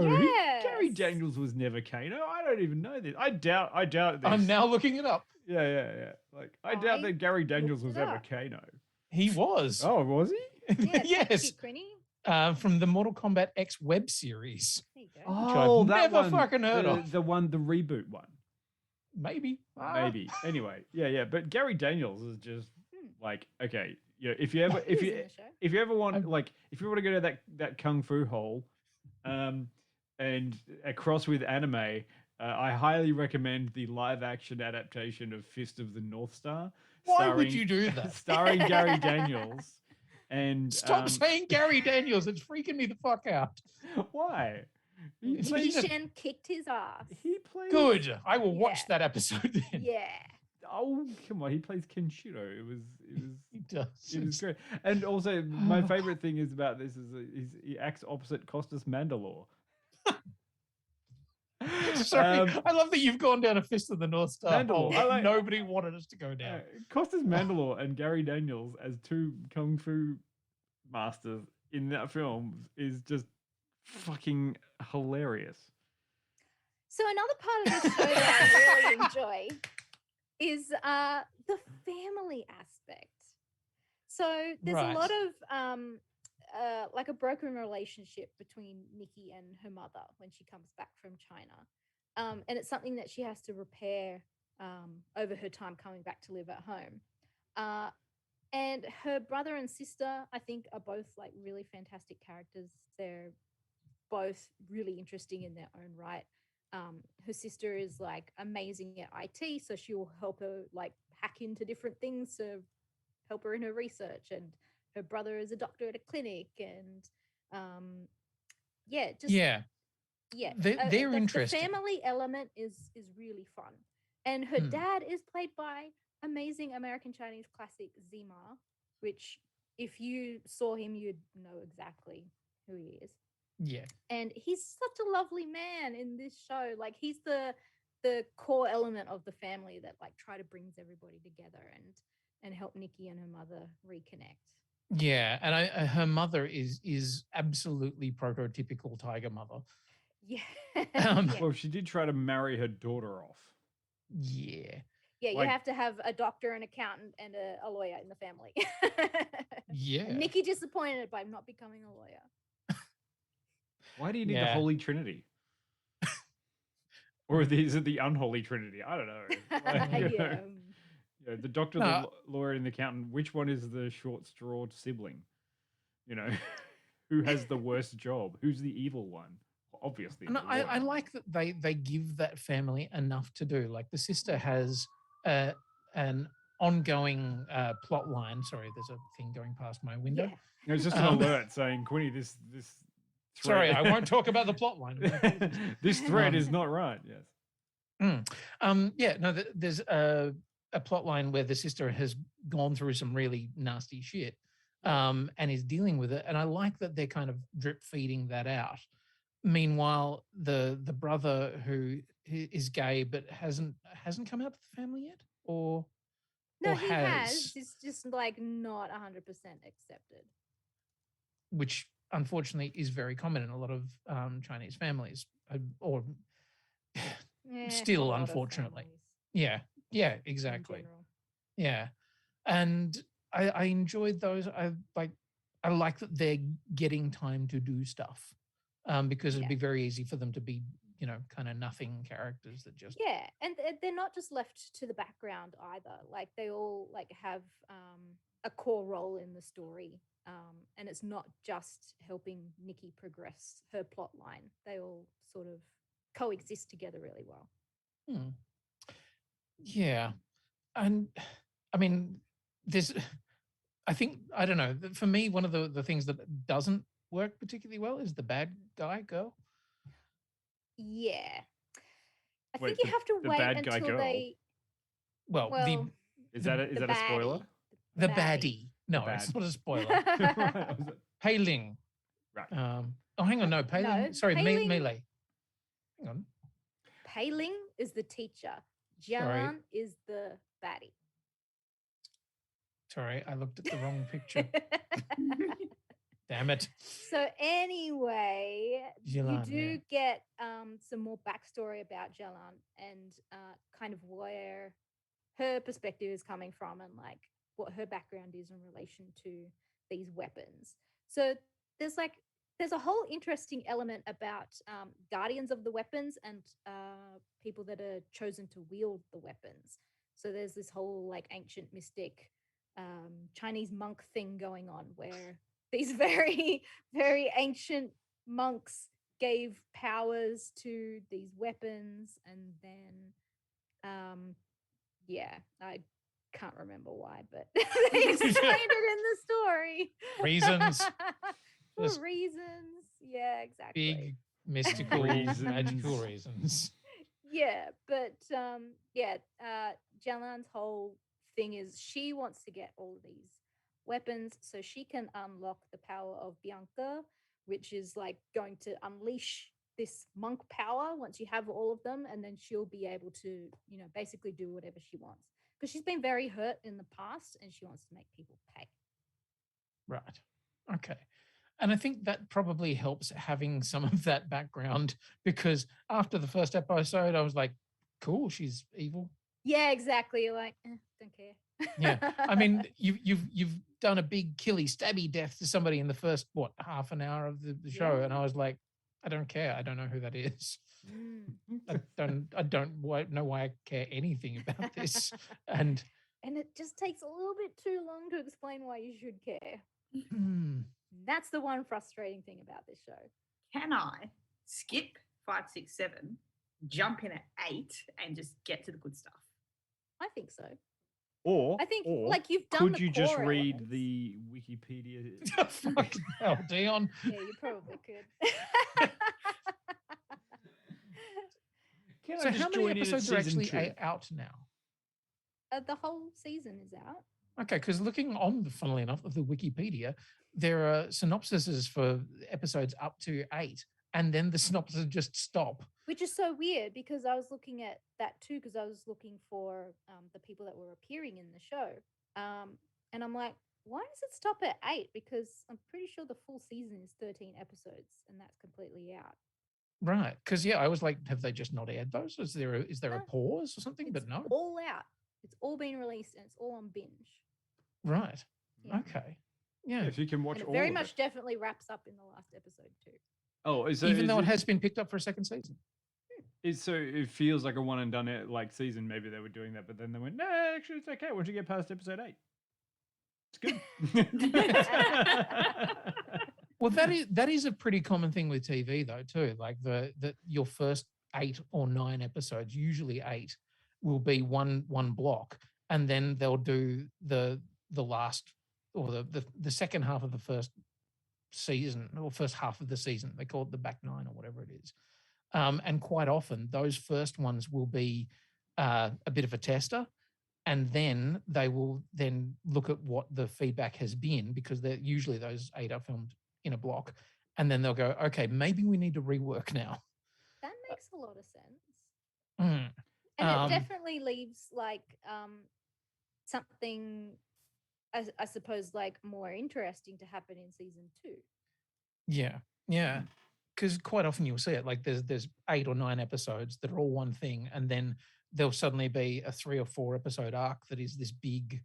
No, Yes. Gary Daniels was never Kano. I don't even know this. I doubt this. I'm now looking it up. Yeah. Like I doubt that Gary Daniels was looked it ever up. Kano. He was. Oh, was he? Yeah, Yes. thank you, Quinny. From the Mortal Kombat X web series. There you go. Oh, I've that never one. fucking heard of. The reboot one. Maybe. Maybe. Anyway, yeah. But Gary Daniels is just like, okay, if you ever He was in the show. if you ever want if you want to go to that kung fu hole, and across with anime, I highly recommend the live action adaptation of Fist of the North Star. Why would you do that? Starring Gary Daniels. And Stop saying Gary Daniels. It's freaking me the fuck out. Why? Shen kicked his ass. He plays Good. I will watch that episode then. Yeah. Oh, come on. He plays Kenshiro. It was He does. It was great. And also, my favorite thing is about this is he acts opposite Costas Mandalore. Sorry, I love that you've gone down a Fist of the North Star hole. Mandalore. Nobody wanted us to go down. Costas Mandalore and Gary Daniels as two kung fu masters in that film is just fucking hilarious. So another part of the show that I really enjoy is the family aspect. So there's a lot of like a broken relationship between Nikki and her mother when she comes back from China. And it's something that she has to repair over her time coming back to live at home. And her brother and sister, I think, are both like really fantastic characters. They're both really interesting in their own right. Her sister is like amazing at IT, so she'll help her like hack into different things to help her in her research. And her brother is a doctor at a clinic, and they're interesting. The family element is really fun, and her dad is played by amazing American Chinese classic Zima, which if you saw him, you'd know exactly who he is. Yeah. And he's such a lovely man in this show. Like he's the core element of the family that like try to brings everybody together and help Nikki and her mother reconnect. Yeah, and her mother is absolutely prototypical tiger mother. Yeah. Well, she did try to marry her daughter off. Yeah. Yeah, you have to have a doctor, an accountant, and a lawyer in the family. Yeah. Nikki disappointed by not becoming a lawyer. Why do you need the Holy Trinity? Or is it the unholy Trinity? I don't know. The doctor, the lawyer, and the accountant. Which one is the short-strawed sibling? Who has the worst job? Who's the evil one? Obviously. And I like that they give that family enough to do. Like the sister has an ongoing plot line. Sorry, there's a thing going past my window. Yeah. It's just an alert saying, Quinny, this Sorry, I won't talk about the plot line. This thread is not right. Yes. There's a plot line where the sister has gone through some really nasty shit and is dealing with it. And I like that they're kind of drip feeding that out. Meanwhile, the brother who is gay but hasn't come out to the family yet, or he has. It's just like not 100% accepted. Which unfortunately is very common in a lot of Chinese families, or still unfortunately. Yeah, exactly. Yeah, and I enjoyed those. I like that they're getting time to do stuff, because it'd be very easy for them to be, kind of nothing characters that just and they're not just left to the background either. Like they all have a core role in the story, and it's not just helping Nikki progress her plot line. They all sort of coexist together really well. Yeah, and I mean, I think, I don't know. For me, one of the things that doesn't work particularly well is the bad guy girl. Yeah, I Wait, think you have to the wait bad guy until girl? they. Well, is that a spoiler? The baddie. No, it's not a spoiler. Pei Ling. Right. Oh, hang on. No, Pei Ling. No, Sorry, Pei Ling- Melee. Hang on. Pei Ling is the teacher. Jialan is the baddie. Sorry, I looked at the wrong picture. Damn it. So anyway, Jialan, you do get some more backstory about Jialan and kind of where her perspective is coming from and like what her background is in relation to these weapons. So there's a whole interesting element about guardians of the weapons and people that are chosen to wield the weapons. So there's this whole like ancient mystic Chinese monk thing going on where these very, very ancient monks gave powers to these weapons, and then I can't remember why, but they explained it in the story. Reasons. For reasons. Yeah, exactly. Big mystical magical reasons. Yeah, but Jalan's whole thing is she wants to get all of these weapons so she can unlock the power of Bianca, which is like going to unleash this monk power once you have all of them, and then she'll be able to, basically do whatever she wants. Because she's been very hurt in the past and she wants to make people pay. Right. Okay. And I think that probably helps having some of that background, because after the first episode, I was like, cool, she's evil. Yeah, exactly. You're like, don't care. Yeah. I mean, you've done a big killy stabby death to somebody in the first, half an hour of the show. And I was like, I don't care. I don't know who that is. I don't know why I care anything about this. And it just takes a little bit too long to explain why you should care. That's the one frustrating thing about this show. Can I skip 5, 6, 7, jump in at 8, and just get to the good stuff? I think so. Or I think like you've done. Could the you just core read elements. the Wikipedia? Fucking hell, Dion. Yeah, you probably could. So how many episodes are actually out now? The whole season is out. Okay, because looking on, funnily enough, of the Wikipedia, there are synopsises for episodes up to 8, and then the synopses just stop. Which is so weird, because I was looking at that too, because I was looking for the people that were appearing in the show. And I'm like, why does it stop at 8? Because I'm pretty sure the full season is 13 episodes, and that's completely out. Right, because I was like, have they just not aired those? Is there a pause or something? But no, all out. It's all been released, and it's all on binge. Right. Yeah. Okay. Yeah. If you can watch And it all very of much it. definitely wraps up in the last episode too. Oh, Even though it has been picked up for a second season. So it feels like a one and done season. Maybe they were doing that, but then they went, no, actually it's okay once you get past episode 8. It's good. Well, that is a pretty common thing with TV though too. Like that your first 8 or 9 episodes, usually 8, will be one block, and then they'll do the last or the second half of the first season or first half of the season. They call it the back 9 or whatever it is. And quite often those first ones will be a bit of a tester, and then they will then look at what the feedback has been, because they're usually those 8 are filmed in a block, and then they'll go, okay, maybe we need to rework now. That makes a lot of sense. Mm. And it definitely leaves like something, I suppose, like more interesting to happen in season 2. Yeah. Because quite often you'll see it like there's 8 or 9 episodes that are all one thing, and then there'll suddenly be a 3 or 4 episode arc that is this big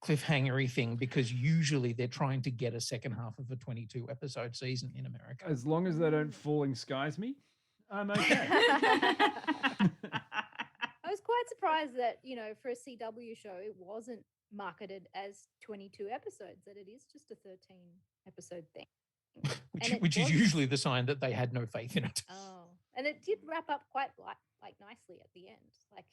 cliffhangery thing, because usually they're trying to get a second half of a 22 episode season in America. As long as they don't falling skies me, I'm okay. I was quite surprised that, you know, for a CW show, it wasn't marketed as 22 episodes, that it is just a 13 episode thing. which is usually the sign that they had no faith in it. Oh, and it did wrap up quite like nicely at the end. Like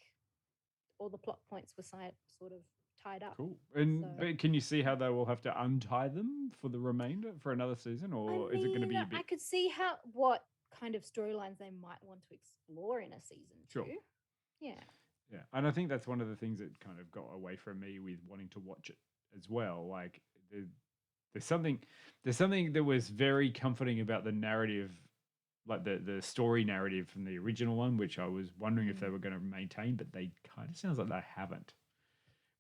all the plot points were sort of tied up. Cool. And but can you see how they will have to untie them for the remainder for another season, or is it going to be a bit? I could see what kind of storylines they might want to explore in a season 2. Sure. Yeah. Yeah, and I think that's one of the things that kind of got away from me with wanting to watch it as well. Like there's something that was very comforting about the narrative, like the story narrative from the original one, which I was wondering if they were going to maintain, but they kind of sounds like they haven't,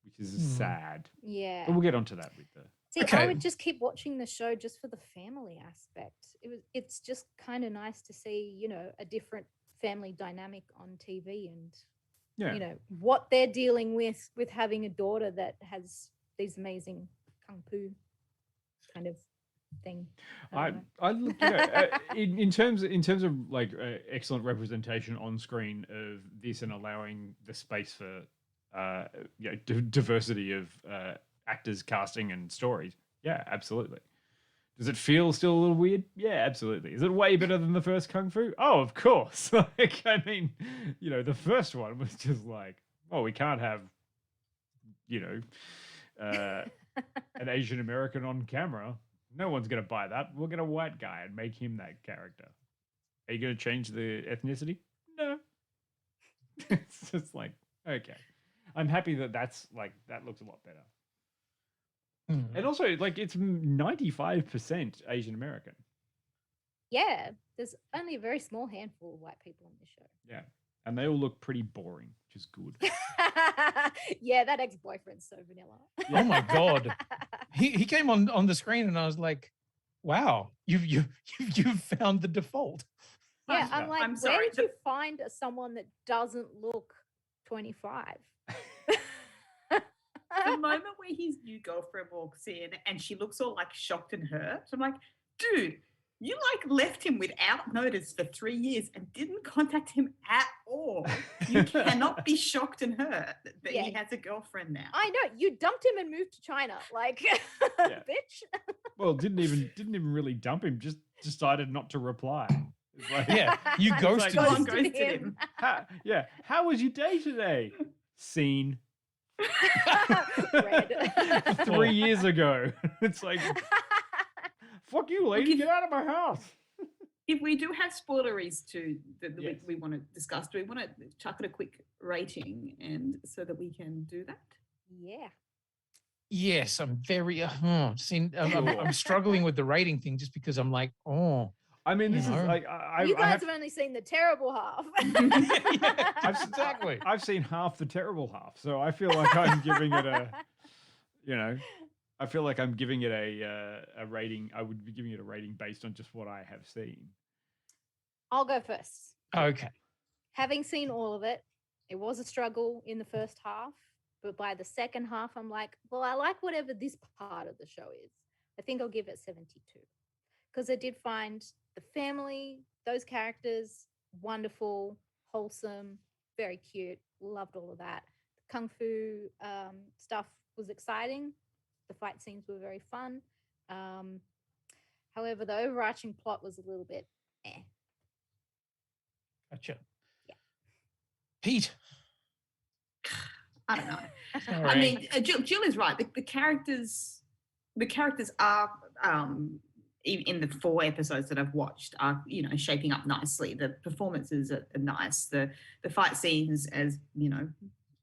which is sad. Yeah. But we'll get onto that with the. See, I would just keep watching the show just for the family aspect. It's just kind of nice to see, you know, a different family dynamic on TV, and you know what they're dealing with having a daughter that has these amazing kung fu kind of thing. I look, you know, in terms of like excellent representation on screen of this and allowing the space for diversity of actors, casting, and stories. Yeah, absolutely. Does it feel still a little weird? Yeah, absolutely. Is it way better than the first Kung Fu? Oh, of course. Like, I mean, you know, the first one was just like, oh, we can't have, you know, an Asian American on camera. No one's going to buy that. We'll get a white guy and make him that character. Are you going to change the ethnicity? No. It's just like, okay. I'm happy that that looks a lot better. And also, like, it's 95% Asian American. Yeah, there's only a very small handful of white people on this show. Yeah, and they all look pretty boring, which is good. Yeah, that ex-boyfriend's so vanilla. Oh my god, he came on the screen, and I was like, "Wow, you've found the default." Yeah, I'm like, where did you find someone that doesn't look 25? The moment where his new girlfriend walks in and she looks all like shocked and hurt, I'm like, dude, you like left him without notice for 3 years and didn't contact him at all. You cannot be shocked and hurt that he has a girlfriend now. I know, you dumped him and moved to China, like, bitch. Well, didn't even really dump him. Just decided not to reply. It's like, yeah, you ghosted him. How was your day today? Scene. 3 years ago. It's like, fuck you, lady, get out of my house. If we do have spoileries too that we want to discuss, do we want to chuck it a quick rating and so that we can do that? Yeah. Yes, I'm very I'm struggling with the rating thing just because I'm like, I mean, this is like you guys have only seen the terrible half. Exactly. I've seen half the terrible half, so I feel like I'm giving it a, you know, I feel like I'm giving it a rating. I would be giving it a rating based on just what I have seen. I'll go first. Okay. Having seen all of it, it was a struggle in the first half, but by the second half, I'm like, well, I like whatever this part of the show is. I think I'll give it 72 because I did find the family, those characters, wonderful, wholesome, very cute. Loved all of that. The Kung Fu stuff was exciting. The fight scenes were very fun. However, the overarching plot was a little bit Gotcha. Yeah. Pete. I don't know. Sorry. I mean, Jill is right. The characters are in the 4 episodes that I've watched are, you know, shaping up nicely. The performances are nice. The fight scenes, as you know,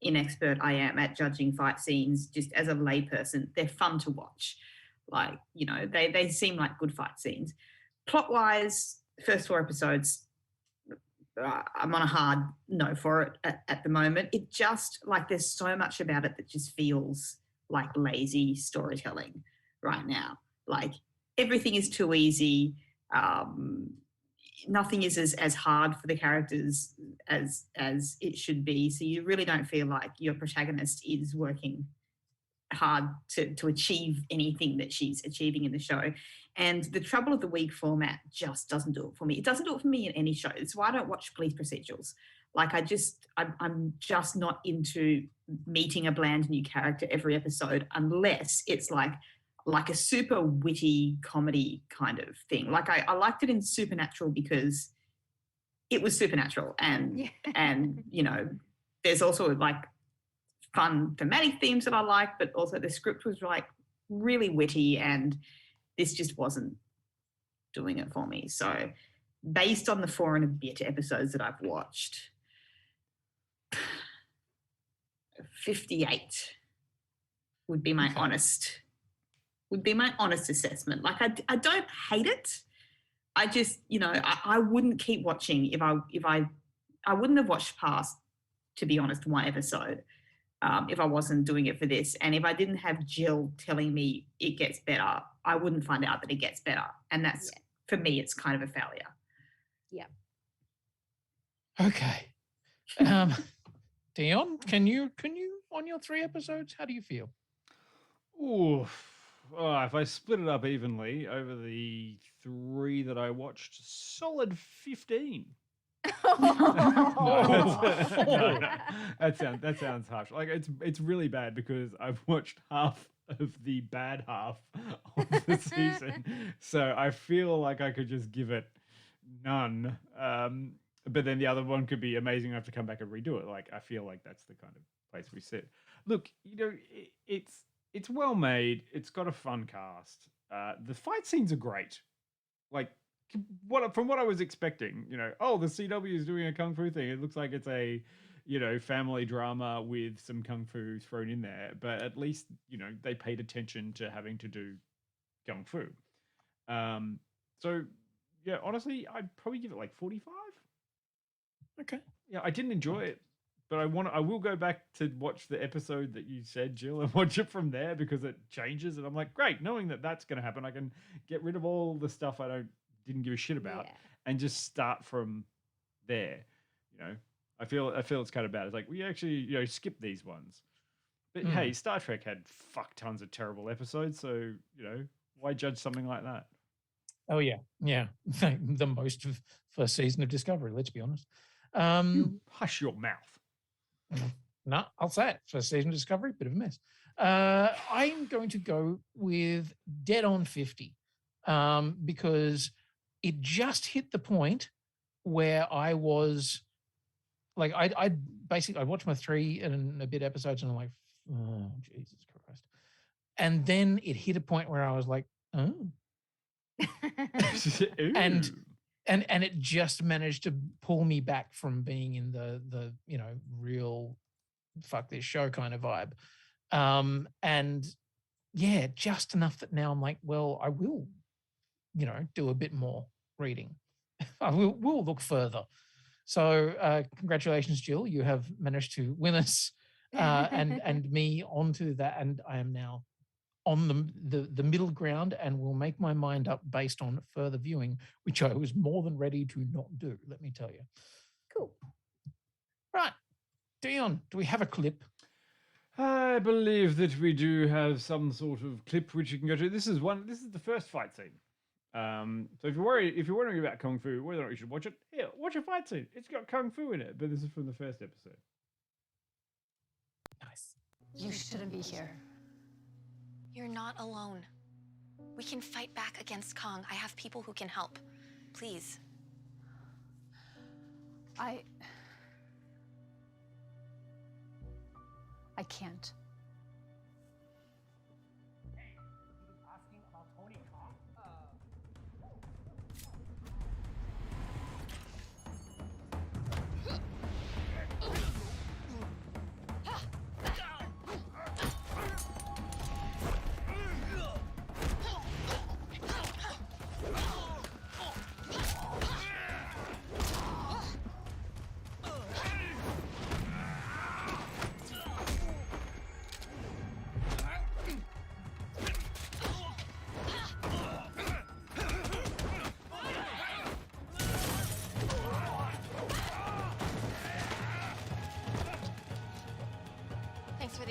inexpert I am at judging fight scenes, just as a layperson, they're fun to watch. Like, you know, they seem like good fight scenes. Plot-wise, first 4 episodes, I'm on a hard no for it at the moment. It just, like, there's so much about it that just feels like lazy storytelling right now. Like, everything is too easy. nothing is as hard for the characters as it should be. So you really don't feel like your protagonist is working hard to achieve anything that she's achieving in the show. And the Trouble of the Week format just doesn't do it for me. It doesn't do it for me in any show. It's why I don't watch police procedurals. Like I'm just not into meeting a bland new character every episode unless it's like a super witty comedy kind of thing. Like I liked it in Supernatural because it was supernatural and you know, there's also like fun thematic themes that I like, but also the script was like really witty and this just wasn't doing it for me. So based on the 4 and a bit episodes that I've watched, 58 would be my honest assessment. Like I don't hate it. I just, you know, I wouldn't keep watching if I wouldn't have watched past, to be honest, 1 episode if I wasn't doing it for this. And if I didn't have Jill telling me it gets better, I wouldn't find out that it gets better. And that's, for me, it's kind of a failure. Yeah. Okay. Dion, can you on your 3 episodes, how do you feel? Ooh. Oh, if I split it up evenly over the 3 that I watched, solid 15. No, that sounds harsh. Like it's really bad because I've watched half of the bad half of the season, so I feel like I could just give it none. But then the other one could be amazing. I have to come back and redo it. Like I feel like that's the kind of place we sit. Look, you know, it's well made. It's got a fun cast. The fight scenes are great. Like from what I was expecting, you know, the CW is doing a kung fu thing. It looks like it's a, you know, family drama with some kung fu thrown in there. But at least, you know, they paid attention to having to do kung fu. So yeah, honestly, I'd probably give it like 45. Okay. Yeah, I didn't enjoy it. But I will go back to watch the episode that you said, Jill, and watch it from there because it changes. And I'm like, great, knowing that that's going to happen, I can get rid of all the stuff I didn't give a shit about and just start from there. You know, I feel it's kind of bad. It's like we actually, you know, skip these ones. But hey, Star Trek had fuck tons of terrible episodes, so you know, why judge something like that? Oh yeah, the most of first season of Discovery. Let's be honest. You hush your mouth. No, I'll say it. First season of Discovery, bit of a mess. I'm going to go with dead on 50 because it just hit the point where I was like, I basically, I watched my 3 and a bit episodes and I'm like, oh, Jesus Christ. And then it hit a point where I was like, oh. And it just managed to pull me back from being in the you know, real fuck this show kind of vibe. And yeah, just enough that now I'm like, well, I will, you know, do a bit more reading. I will look further. So congratulations, Jill. You have managed to win us and me onto that. And I am now on the middle ground and will make my mind up based on further viewing, which I was more than ready to not do, let me tell you. Cool. Right. Dion, do we have a clip? I believe that we do have some sort of clip which you can go to. This is the first fight scene. So if you're wondering about Kung Fu, whether or not you should watch it, here, watch a fight scene. It's got Kung Fu in it, but this is from the first episode. Nice. You shouldn't be here. You're not alone. We can fight back against Kong. I have people who can help. Please. I can't.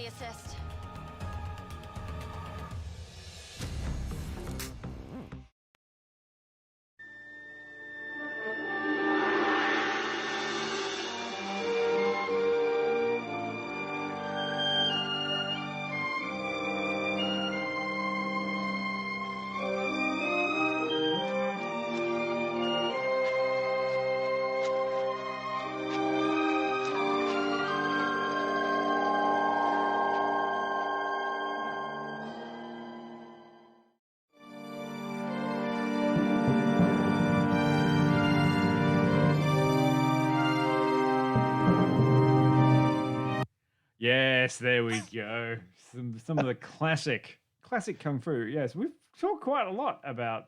the assist. Yes, there we go. Some of the classic kung fu. Yes, we've talked quite a lot about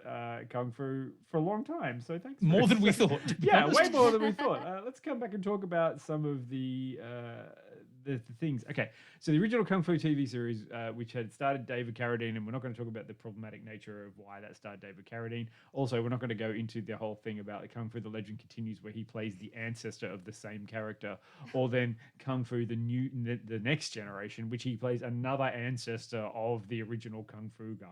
kung fu for a long time. So thanks. More than we thought. Yeah, way more than we thought. Let's come back and talk about some of the things. Okay, so the original Kung Fu TV series, which had started David Carradine, and we're not going to talk about the problematic nature of why that started David Carradine. Also, we're not going to go into the whole thing about the Kung Fu: The Legend Continues, where he plays the ancestor of the same character, or then Kung Fu: The Next Generation, which he plays another ancestor of the original Kung Fu guy.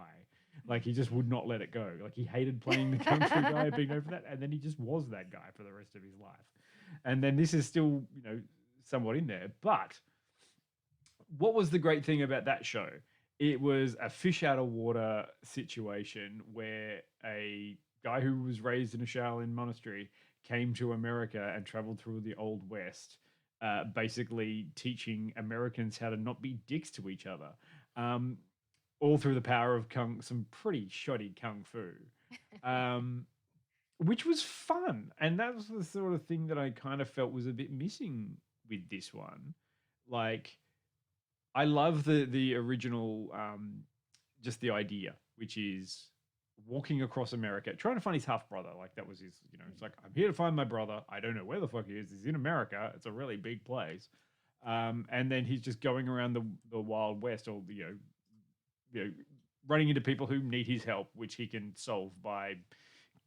Like, he just would not let it go. Like, he hated playing the Kung Fu guy and being known for that, and then he just was that guy for the rest of his life. And then this is still, somewhat in there. But what was the great thing about that show? It was a fish out of water situation where a guy who was raised in a Shaolin monastery came to America and traveled through the Old West, basically teaching Americans how to not be dicks to each other. All through the power of some pretty shoddy kung fu, which was fun. And that was the sort of thing that I kind of felt was a bit missing with this one. Like, I love the original, just the idea, which is walking across America, trying to find his half brother. Like, that was his, it's like, I'm here to find my brother. I don't know where the fuck he is. He's in America. It's a really big place. And then he's just going around the Wild West, or, running into people who need his help, which he can solve by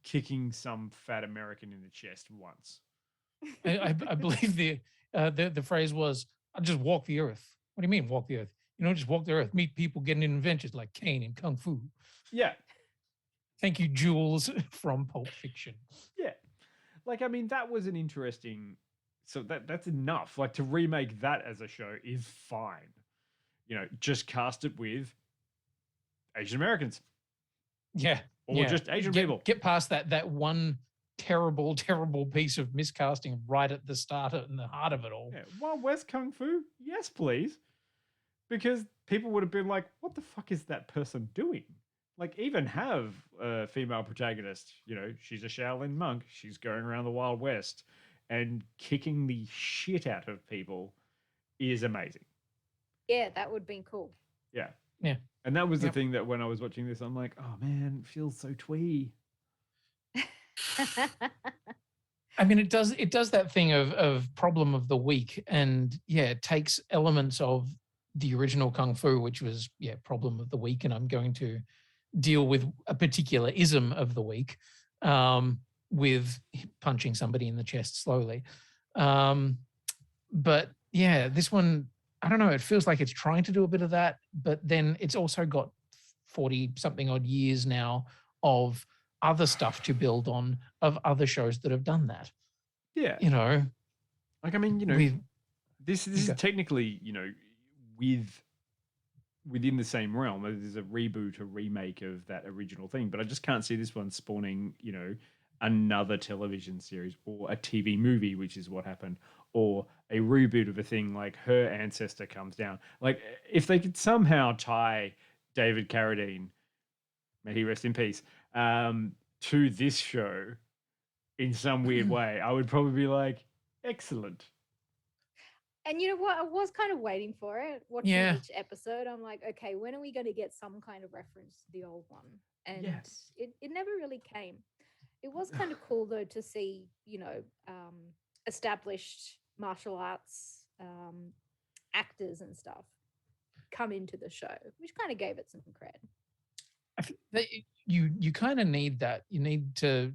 kicking some fat American in the chest once. I believe the phrase was, "I'll just walk the earth." What do you mean, walk the earth? Just walk the earth, meet people, getting in adventures like Kane and Kung Fu. Yeah. Thank you, Jules from Pulp Fiction. Yeah. Like, I mean, that was an interesting. So that's enough. Like, to remake that as a show is fine. Just cast it with Asian Americans. Yeah. Or just Asian people. Get past that one terrible, terrible piece of miscasting right at the start and the heart of it all. Yeah. Wild West Kung Fu? Yes, please. Because people would have been like, what the fuck is that person doing? Like, even have a female protagonist. She's a Shaolin monk. She's going around the Wild West and kicking the shit out of people is amazing. Yeah, that would have been cool. Yeah. Yeah. And that was the thing that when I was watching this, I'm like, oh man, it feels so twee. I mean, it does that thing of problem of the week, and it takes elements of the original Kung Fu, which was problem of the week, and I'm going to deal with a particular ism of the week, with punching somebody in the chest slowly. But this one, I don't know, it feels like it's trying to do a bit of that, but then it's also got 40 something odd years now of other stuff to build on, of other shows that have done that. Yeah. Like, I mean, this is technically, within the same realm. There's a reboot, a remake of that original thing, but I just can't see this one spawning, another television series or a TV movie, which is what happened, or a reboot of a thing like her ancestor comes down. Like, if they could somehow tie David Carradine, may he rest in peace, to this show in some weird way, I would probably be like, excellent. And you know what? I was kind of waiting for it, watching each episode. I'm like, okay, when are we going to get some kind of reference to the old one? And it never really came. It was kind of cool, though, to see, established martial arts actors and stuff come into the show, which kind of gave it some cred. I think that you kind of need that. You need to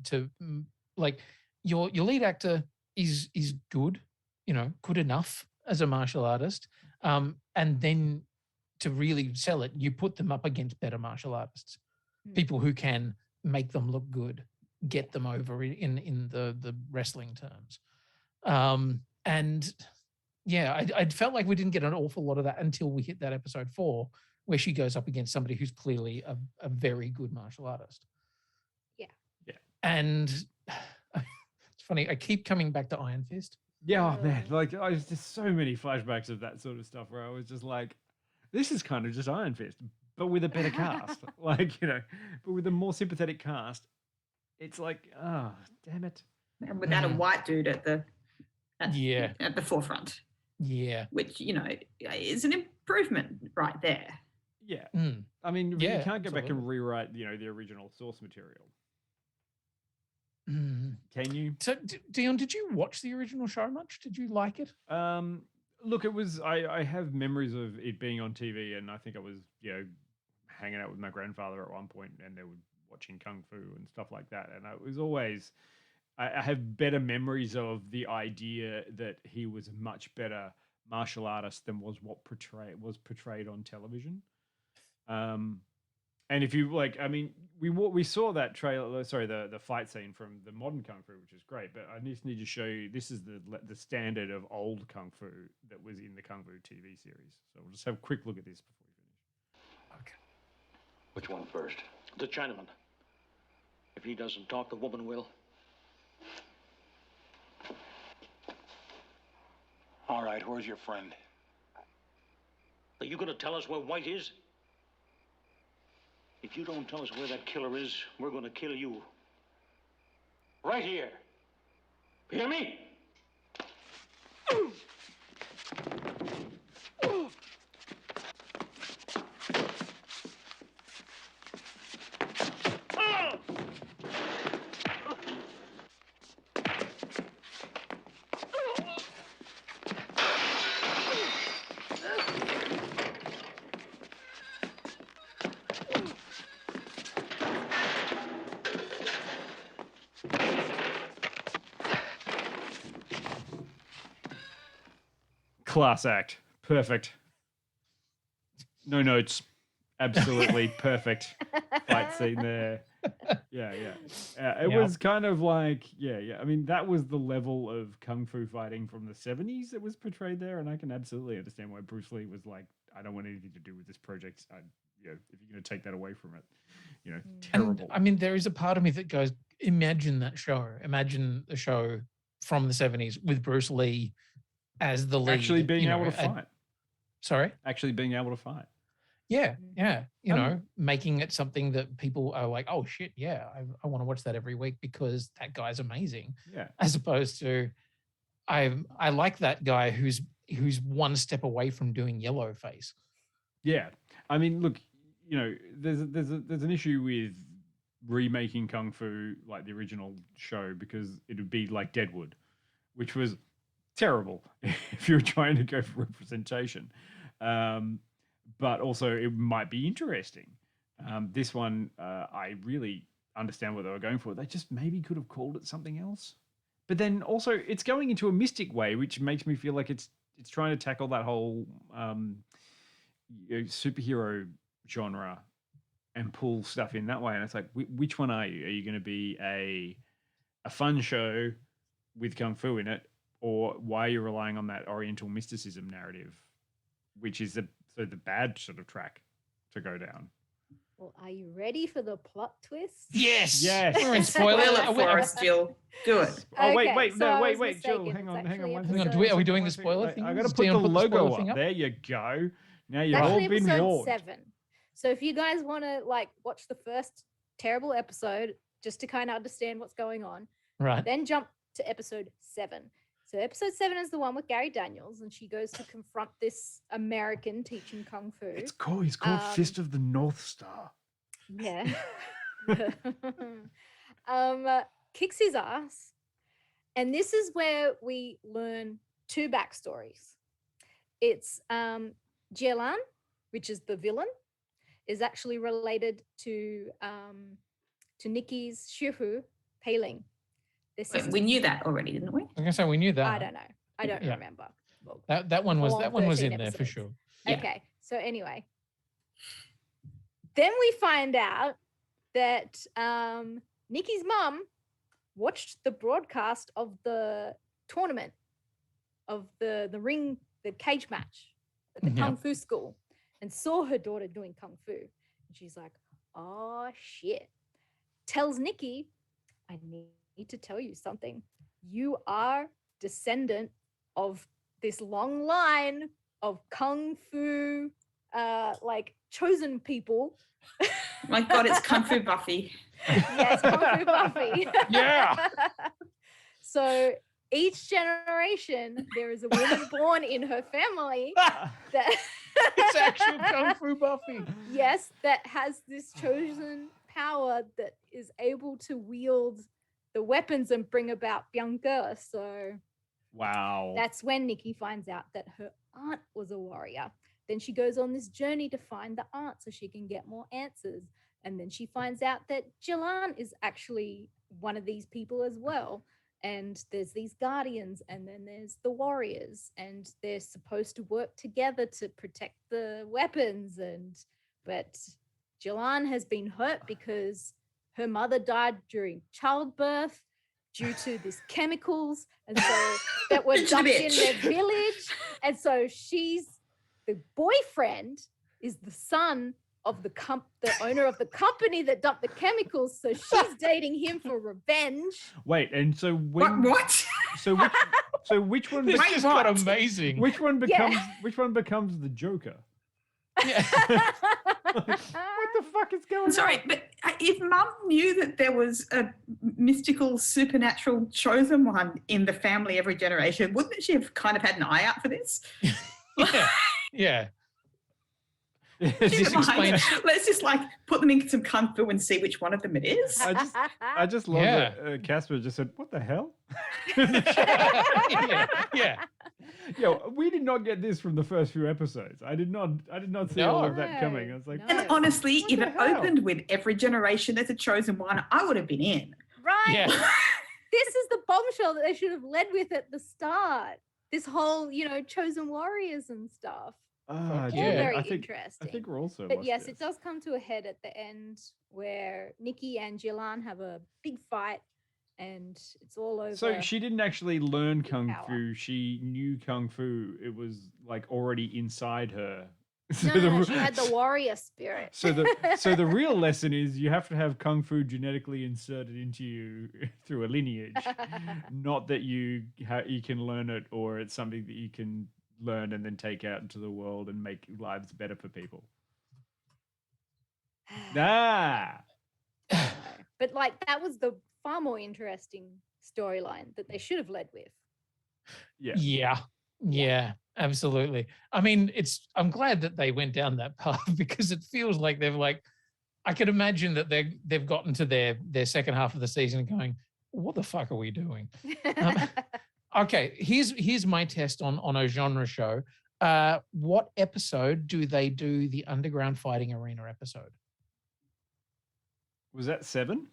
like your lead actor is good, good enough as a martial artist. And then to really sell it, you put them up against better martial artists, people who can make them look good, get them over in the wrestling terms. And yeah, I felt like we didn't get an awful lot of that until we hit that episode 4, where she goes up against somebody who's clearly a very good martial artist. Yeah. And it's funny, I keep coming back to Iron Fist. Yeah, oh man, like I was just so many flashbacks of that sort of stuff where I was just like, this is kind of just Iron Fist, but with a better cast. Like, but with a more sympathetic cast. It's like, oh, damn it. And without a white dude at the forefront. Yeah. Which, is an improvement right there. Yeah. I mean, you can't go back and rewrite, the original source material. Can you? So, Dion, did you watch the original show much? Did you like it? Look, it was, I have memories of it being on TV, and I think I was, hanging out with my grandfather at one point, and they were watching Kung Fu and stuff like that. And it was always, I have better memories of the idea that he was a much better martial artist than was portrayed on television. And if you we saw that trailer, the fight scene from the modern Kung Fu, which is great, but I just need to show you, this is the standard of old Kung Fu that was in the Kung Fu TV series. So we'll just have a quick look at this before we finish. Okay. Which one first? The Chinaman. If he doesn't talk, the woman will. All right, where's your friend? Are you gonna tell us where White is? If you don't tell us where that killer is, we're gonna kill you. Right here. Hear me? Class act. Perfect. No notes. Absolutely perfect fight scene there. Yeah. It was kind of like, I mean, that was the level of Kung Fu fighting from the 70s that was portrayed there. And I can absolutely understand why Bruce Lee was like, I don't want anything to do with this project. If you're going to take that away from it, terrible. And, I mean, there is a part of me that goes, imagine that show. Imagine the show from the 70s with Bruce Lee as the lead. Actually being able to fight. Sorry? Actually being able to fight. Yeah. Making it something that people are like, oh shit, yeah, I want to watch that every week because that guy's amazing. Yeah. As opposed to, I like that guy who's one step away from doing yellow face. Yeah. I mean, look, there's an issue with remaking Kung Fu like the original show because it would be like Deadwood, which was terrible if you were trying to go for representation. But also it might be interesting. This one, I really understand what they were going for. They just maybe could have called it something else. But then also it's going into a mystic way, which makes me feel like it's trying to tackle that whole superhero genre and pull stuff in that way. And it's like, which one are you? Are you going to be a fun show with Kung Fu in it? Or why are you relying on that Oriental mysticism narrative, which is the bad sort of track to go down? Well, are you ready for the plot twist? Yes. We're in spoiler for us, Jill. Do it. Oh, Okay, wait, so I was Jill, mistaken. hang on. It's actually One episode- second. Are we doing the spoiler thing? I got to Does put the Dion logo spoiler up. thing There you go. Now It's you've all actually been episode warned. 7. So if you guys want to watch the first terrible episode just to kind of understand what's going on, Right. then jump to episode 7. So episode 7 is the one with Gary Daniels, and she goes to confront this American teaching Kung Fu. He's called Fist of the North Star. Yeah. Kicks his ass. And this is where we learn 2 backstories. It's Jielan, which is the villain, is actually related to Nikki's Shifu, Pei Ling. We knew that already, didn't we? I was going to say we knew that. I don't know. I don't remember. That one was along 13 in there for episodes. sure. Okay, so anyway, then we find out that Nikki's mum watched the broadcast of the tournament of the cage match at the kung fu school and saw her daughter doing kung fu. And she's like, oh shit. Tells Nikki, I need to tell you something. You are descendant of this long line of kung fu like chosen people. My God, it's Kung Fu Buffy. Yes, Kung Fu Buffy. Yeah. So each generation, there is a woman born in her family that It's actual Kung Fu Buffy. yes, that has this chosen power that is able to wield the weapons and bring about Bianca. So Wow. that's when Nikki finds out that her aunt was a warrior. Then she goes on this journey to find the aunt so she can get more answers. And then she finds out that Jilan is actually one of these people as well. And there's these guardians, and then there's the warriors, and they're supposed to work together to protect the weapons. But Jilan has been hurt because her mother died during childbirth due to these chemicals, and so that were dumped in their village. And so the boyfriend is the son of the owner of the company that dumped the chemicals, so she's dating him for revenge. Wait, and so when What? So which one? This just got amazing. Which one becomes the Joker? Yeah. What the fuck is going on? Sorry, but if Mum knew that there was a mystical, supernatural chosen one in the family every generation, wouldn't she have kind of had an eye out for this? Yeah. Let's just like put them in some kung fu and see which one of them it is. I just love that Casper just said, "What the hell?" yeah. Yo, we did not get this from the first few episodes. I did not see all of that coming. I was like, and honestly, if it opened with every generation there's a chosen one, I would have been in. Right. Yeah. This is the bombshell that they should have led with at the start. This whole, chosen warriors and stuff. Very interesting. I think we're also. But yes, it does come to a head at the end where Nikki and Jilan have a big fight, and it's all over. So she didn't actually learn kung fu. She knew kung fu. It was like already inside her. No, she had the warrior spirit. So the real lesson is you have to have kung fu genetically inserted into you through a lineage, not that you can learn it or it's something that you can learn and then take out into the world and make lives better for people. But that was the far more interesting storyline that they should have led with. Yeah, absolutely. I mean, I'm glad that they went down that path because it feels like I could imagine that they've gotten to their second half of the season going, what the fuck are we doing? Okay, here's my test on a genre show. What episode do they do the underground fighting arena episode? Was that 7?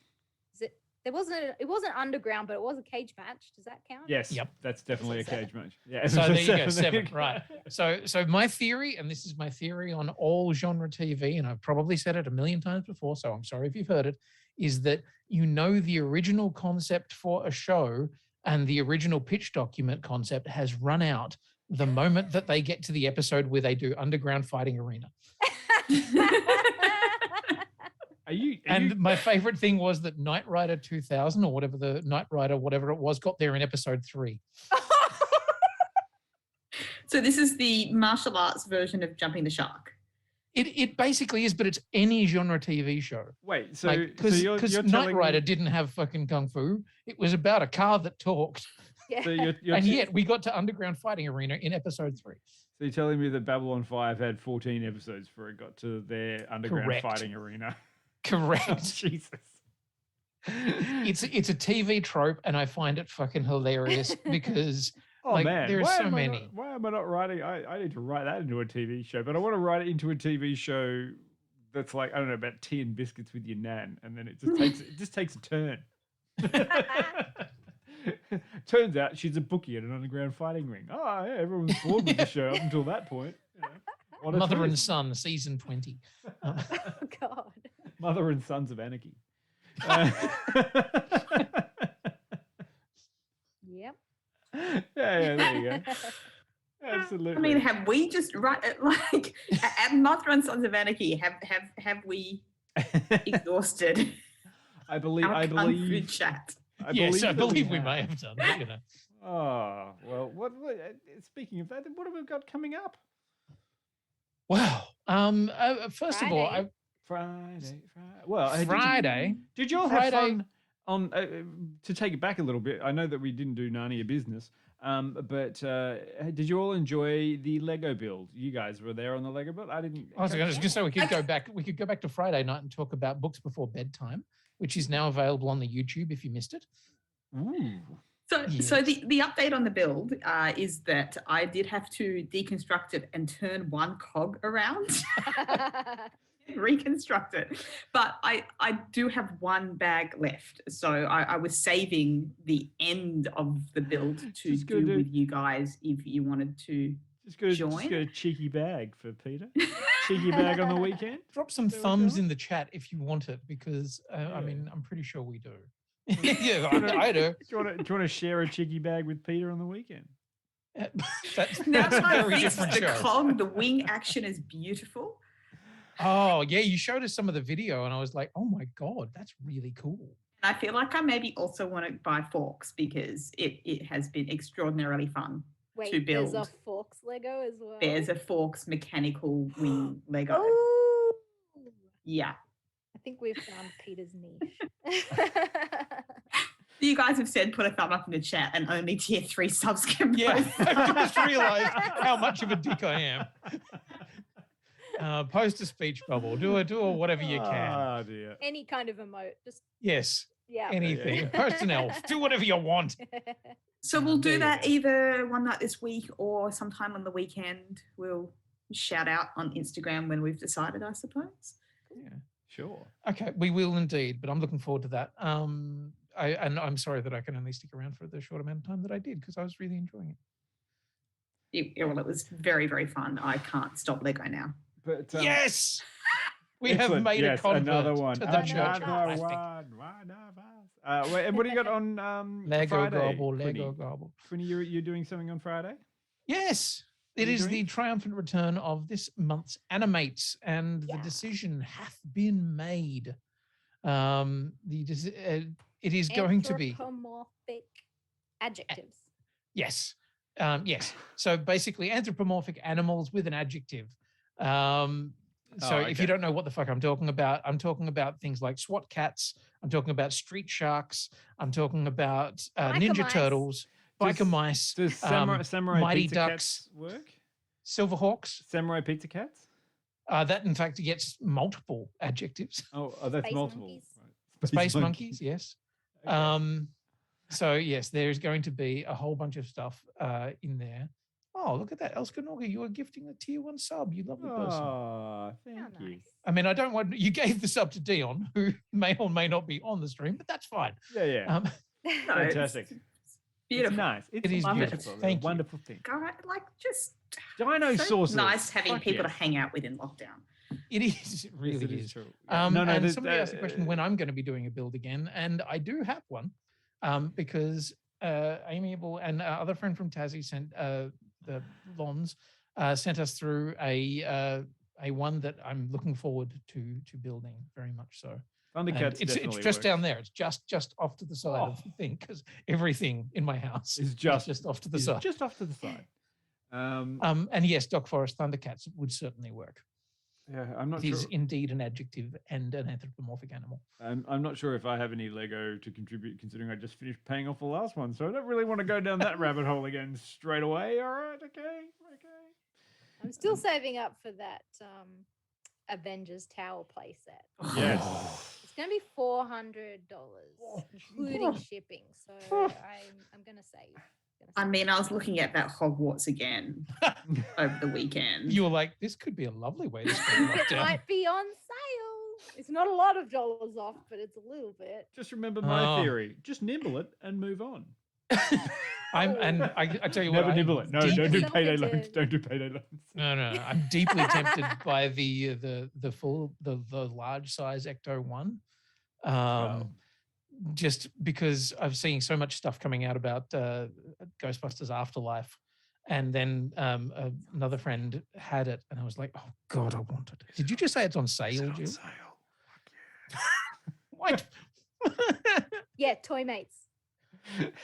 It wasn't underground, but it was a cage match. Does that count? Yes. Yep. That's definitely a cage match. Yeah. So there you go, 7. Right. So my theory, and this is my theory on all genre TV, and I've probably said it a million times before, so I'm sorry if you've heard it, is that the original concept for a show and the original pitch document concept has run out the moment that they get to the episode where they do underground fighting arena. My favorite thing was that Knight Rider 2000 or whatever it was got there in episode 3. So this is the martial arts version of Jumping the Shark. It basically is, but it's any genre TV show. Wait, so because Knight Rider didn't have fucking kung fu. It was about a car that talked. Yeah. So yet we got to underground fighting arena in episode 3. So you're telling me that Babylon 5 had 14 episodes before it got to their underground fighting arena? Correct. Oh, Jesus. It's a TV trope, and I find it fucking hilarious because man, there are so many. Why am I not writing? I need to write that into a TV show, but I want to write it into a TV show that's like, I don't know, about tea and biscuits with your nan, and then it just takes a turn. Turns out she's a bookie at an underground fighting ring. Oh, yeah, everyone's bored with the show up until that point. You know, what a Mother and twist. Son, season 20. Oh God. Mother and Sons of Anarchy. Yep. Yeah, there you go. Absolutely. I mean, have we just like at Mother and Sons of Anarchy? Have we exhausted? I believe. Chat. I believe we may have done. But, you know. Oh well. What? Speaking of that, what have we got coming up? Wow. First of all, Friday. Well, Friday. Did you all have fun on? To take it back a little bit, I know that we didn't do Narnia business. But did you all enjoy the Lego build? You guys were there on the Lego build. I didn't. I was going to say we could go back. We could go back to Friday night and talk about Books Before Bedtime, which is now available on the YouTube if you missed it. Ooh. So the update on the build is that I did have to deconstruct it and turn one cog around, reconstruct it. But I do have one bag left, so I was saving the end of the build to do with you guys if you wanted to join. Just go a cheeky bag for Peter. Cheeky bag on the weekend. Drop some thumbs in the chat if you want it, because I mean I'm pretty sure we do. Yeah, I do. Do you want to share a cheeky bag with Peter on the weekend? That's Now a that I very fixed different the show. cog, the wing action is beautiful. Oh yeah, you showed us some of the video, and I was like, oh my god, that's really cool. And I feel like I maybe also want to buy forks because it has been extraordinarily fun to build. There's a forks Lego as well. There's a forks mechanical wing Lego. Ooh. Yeah. I think we've found Peter's niche. You guys have said put a thumb up in the chat and only tier 3 subs can Yeah, post. I've just realised how much of a dick I am. Post a speech bubble. Do whatever you can. Oh dear. Any kind of emote. Just Yes. yeah. Anything. Post an elf. Do whatever you want. So we'll do that either one night this week or sometime on the weekend. We'll shout out on Instagram when we've decided, I suppose. Yeah. Sure. Okay, we will indeed, but I'm looking forward to that. And I'm sorry that I can only stick around for the short amount of time that I did, because I was really enjoying it. Well, it was very, very fun. I can't stop Lego now. But yes, we have excellent. made a convert another one. to the church. Another one. Wait, and what do you got on Lego Friday? gobble, Quinny? Lego gobble. Quinny, you're doing something on Friday? Yes, it is the triumphant return of this month's Animates, and the decision hath been made. It is going to be anthropomorphic adjectives. yes, yes. So basically, anthropomorphic animals with an adjective. If you don't know what the fuck I'm talking about things like SWAT cats. I'm talking about street sharks. I'm talking about Ninja mice. Turtles, biker mice. Does samurai Mighty pizza Ducks cats work? Silverhawks. Samurai pizza cats? That in fact gets multiple adjectives. Oh, that's Space multiple. monkeys. Right. Space monkeys, yes. Okay. So yes, there's going to be a whole bunch of stuff in there. Oh, look at that, Elskanoga! You are gifting a tier 1 sub. You lovely person. Oh, thank you. Nice. I mean, I don't want you gave the sub to Dion, who may or may not be on the stream, but that's fine. Yeah. No, Fantastic. It's beautiful. It's nice. It is love it. beautiful. It's Thank a you. wonderful thing. All right, like just Dinosaurs. nice having Fuck people yes. to hang out with in lockdown. It is. It really Yes, it is. true. And somebody asked the question when I'm going to be doing a build again, and I do have one, because Amiable and other friend from Tassie sent the Lons sent us through a one that I'm looking forward to building very much so. Thundercats It's definitely just works. down there. It's just off to the side of the thing, because everything in my house Is is just off to the It's side. just off to the side. And yes, Doc Forest Thundercats would certainly work. Yeah, I'm not It sure. is indeed an adjective and an anthropomorphic animal. I'm not sure if I have any Lego to contribute, considering I just finished paying off the last one. So I don't really want to go down that rabbit hole again straight away. All right, okay. I'm still saving up for that Avengers Tower playset. Yes. It's going to be $400, including shipping. So I'm going to save. I mean, I was looking at that Hogwarts again over the weekend. You were like, this could be a lovely way to spend It lockdown. might be on sale. It's not a lot of dollars off, but it's a little bit. Just remember my theory. Just nibble it and move on. I tell you Never what, nibble it. No, don't do payday loans. Don't do payday loans. No. I'm deeply tempted by the large size Ecto 1. Just because I've seen so much stuff coming out about Ghostbusters Afterlife. And then another friend had it, and I was like, "Oh God, I wanted it." Did you just say it's on sale, Jill? It's on sale. Fuck What? Yeah, Toy Mates.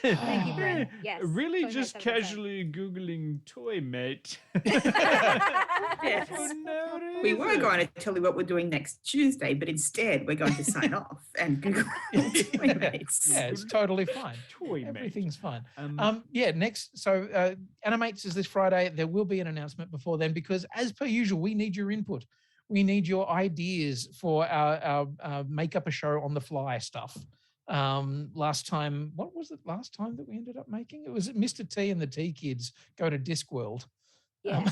Thank you, Brent. Yes. Really Toy just Mates have it casually Googling Toy Mate. Yes. For no We were reason. going to tell you what we're doing next Tuesday, but instead we're going to sign off and Google Toy Mates. Yeah, it's totally fine. Toy Everything's fine. Um, Next, so Animates is this Friday. There will be an announcement before then because, as per usual, we need your input. We need your ideas for our make up a show on the fly stuff. Last time, what was it last time that we ended up making? It was Mr. T and the T Kids go to Discworld. Yeah.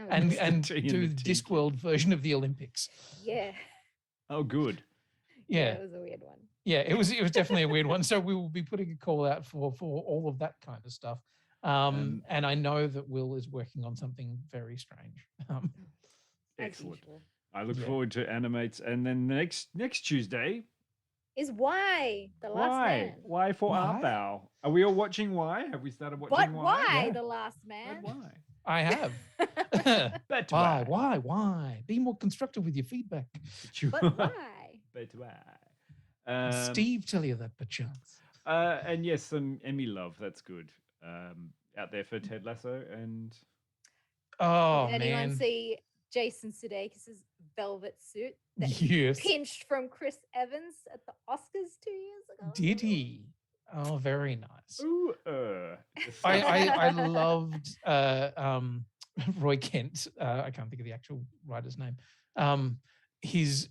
And T and do the the T Discworld version of the Olympics. Yeah. Oh, good. Yeah. It was a weird one. Yeah, it was definitely a weird one. So we will be putting a call out for all of that kind of stuff. And I know that Will is working on something very strange. Excellent. I look forward to Animates, and then next Tuesday. Is Why the Last Man? Why for our bow? Are we all watching Why? Have we started watching But Why? why the Last Man? But why? I have. But why? Be more constructive with your feedback. But why? But why? Steve, tell you that perchance. And yes, some Emmy love. That's good. Out there for Ted Lasso and. Oh Did anyone man! see Jason Sudeikis' velvet suit that Yes. he pinched from Chris Evans at the Oscars 2 years ago? Did he? Oh, very nice. Ooh, I loved Roy Kent. I can't think of the actual writer's name. His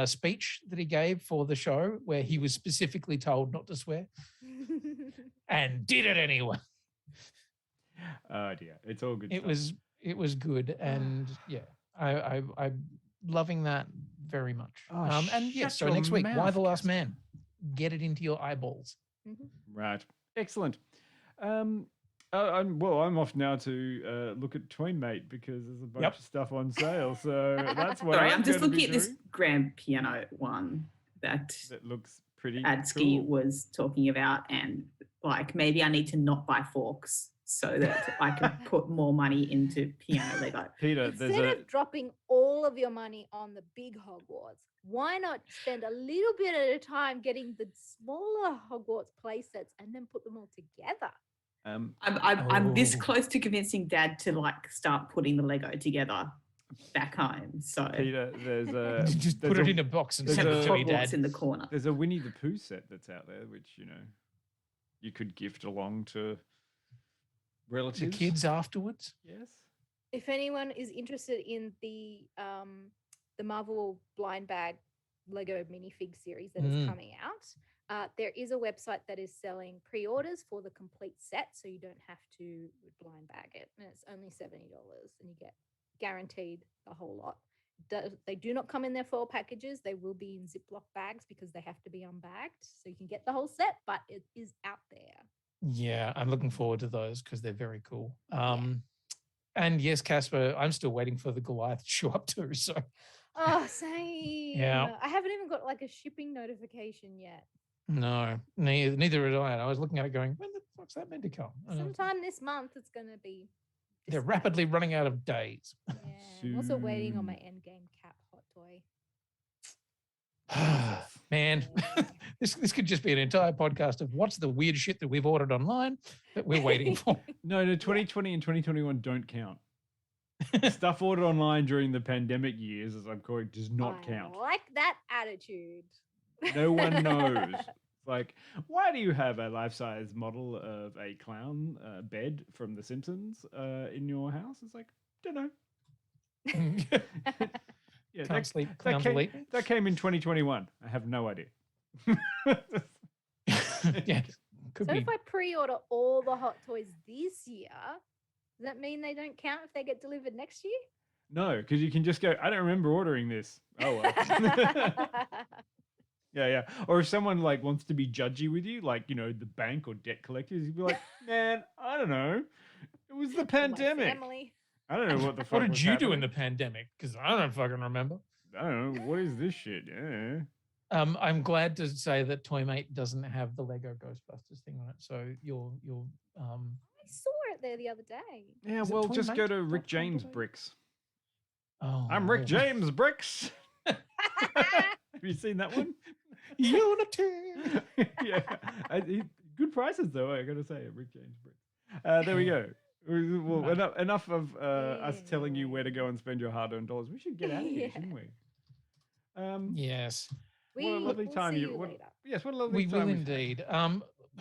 speech that he gave for the show, where he was specifically told not to swear, and did it anyway. Oh dear, it's all good. It was good, and yeah, I'm loving that very much. Oh, and yes, so shut next your week, Why mouth, the Last Man? Get it into your eyeballs. Right, excellent. I'm off now to look at Tweenmate because there's a bunch of stuff on sale. So that's what Sorry, I'm just gonna be looking at this doing. grand piano one that looks pretty Adsky cool. was talking about, and like maybe I need to not buy forks so that I can put more money into piano Lego. Peter, Instead of dropping all of your money on the big Hogwarts, why not spend a little bit at a time getting the smaller Hogwarts play sets and then put them all together? I'm this close to convincing Dad to like start putting the Lego together back home. So Peter, there's Just put it in a box and have send it to me, Hogwarts Dad. in the corner. There's a Winnie the Pooh set that's out there, which you could gift along to The relatives. kids afterwards. Yes. If anyone is interested in the Marvel blind bag Lego minifig series that is coming out, there is a website that is selling pre-orders for the complete set, so you don't have to blind bag it, and it's only $70, and you get guaranteed the whole lot. They do not come in their foil packages. They will be in Ziploc bags because they have to be unbagged, so you can get the whole set, but it is out there. Yeah, I'm looking forward to those because they're very cool. And yes, Casper, I'm still waiting for the Goliath to show up too. So Oh, same. Yeah. I haven't even got like a shipping notification yet. no, neither did I. And I was looking at it going, when the fuck's that meant to come? Sometime this month it's going to be. They're rapidly running out of days. Yeah, I'm also waiting on my Endgame Cap hot toy. Man, this could just be an entire podcast of what's the weird shit that we've ordered online that we're waiting for. No, 2020 and 2021 don't count. Stuff ordered online during the pandemic years, as I'm calling it, does not count. I like that attitude. No one knows. Like, why do you have a life-size model of a clown bed from The Simpsons in your house? It's like, don't know. Yeah, Can't sleep. Clowns will eat me. that came in 2021. I have no idea. Yeah, could So be. if I pre-order all the hot toys this year, does that mean they don't count if they get delivered next year? No, because you can just go, I don't remember ordering this. Oh, well. Yeah. Or if someone like wants to be judgy with you, like, you know, the bank or debt collectors, you'd be like, man, I don't know. It was the pandemic. I don't know what the fuck. What did you do in the pandemic? Because I don't fucking remember. I don't know. What is this shit? Yeah. I'm glad to say that Toymate doesn't have the Lego Ghostbusters thing on it. So you're I saw it there the other day. Yeah, Is it well, just go to Toymate.com Rick James today? Bricks. Oh, I'm Rick James Bricks. Have you seen that one? Unity. Yeah. Good prices, though, I got to say, at Rick James Bricks. There we go. Well, enough of us telling you where to go and spend your hard-earned dollars. We should get out of here, shouldn't we? Yes. What a lovely time see you later. Yes, what a lovely We time. will indeed.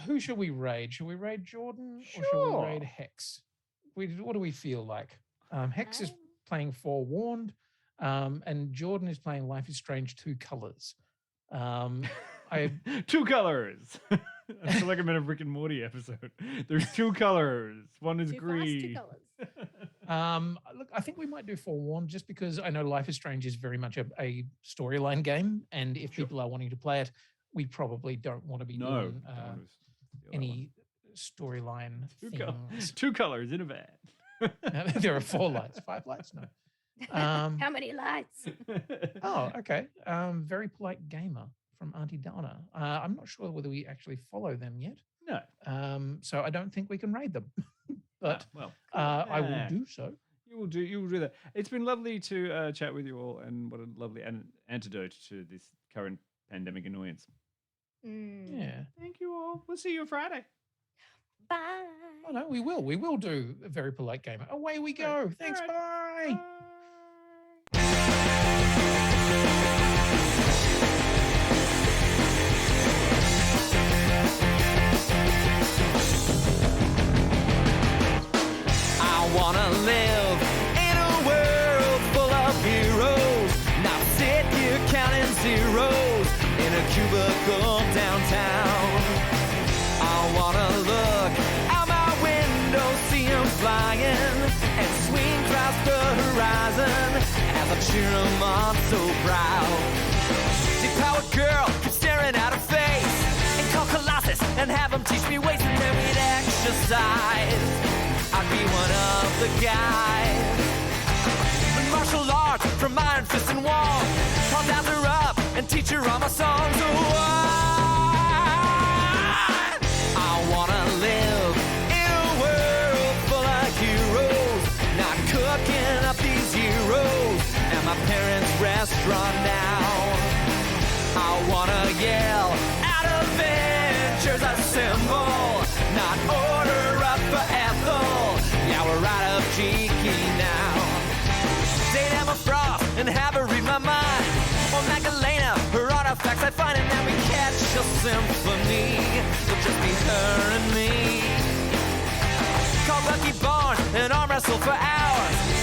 Who should we raid? Should we raid Jordan or should we raid Hex? What do we feel like? Hex is playing Forewarned, and Jordan is playing Life is Strange 2 Colors. Two colors. I feel like I'm in a Rick and Morty episode. There's two colors. One is green. Look, I think we might do Forewarned just because I know Life is Strange is very much a storyline game, and if people are wanting to play it, we probably don't want to be doing any storyline things. Two colors in a van. There are 4 lights, 5 lights. No. How many lights? Oh, okay. Very polite gamer from Auntie Donna. I'm not sure whether we actually follow them yet. No. So I don't think we can raid them. But I will do so. You will do that. It's been lovely to chat with you all, and what a lovely antidote to this current pandemic annoyance. Yeah. Thank you all. We'll see you Friday. Bye. Oh no, we will. We will do a very polite gamer. Away we go. Thanks. Bye. I wanna live in a world full of heroes, not sit here counting zeros in a cubicle downtown. I wanna look out my window, see 'em flying, and swing across the horizon as I cheer 'em on so proud. Deep-powered girl keeps staring at her face, and call Colossus and have him teach me ways, and then we'd exercise. I'd be one of the guys. Martial arts from Iron Fist and Wall. I'll dance her up and teach her all my songs. Oh, I wanna live in a world full of heroes, not cooking up these heroes at my parents' restaurant now. I wanna yell out Avengers assemble, not order up for Ethel. Yeah, we're right up cheeky now. Date Emma Frost and have her read my mind. Or Magdalena, her artifacts I find, and then we catch a symphony. It'll just be her and me. Call Bucky Barnes and arm wrestle for hours.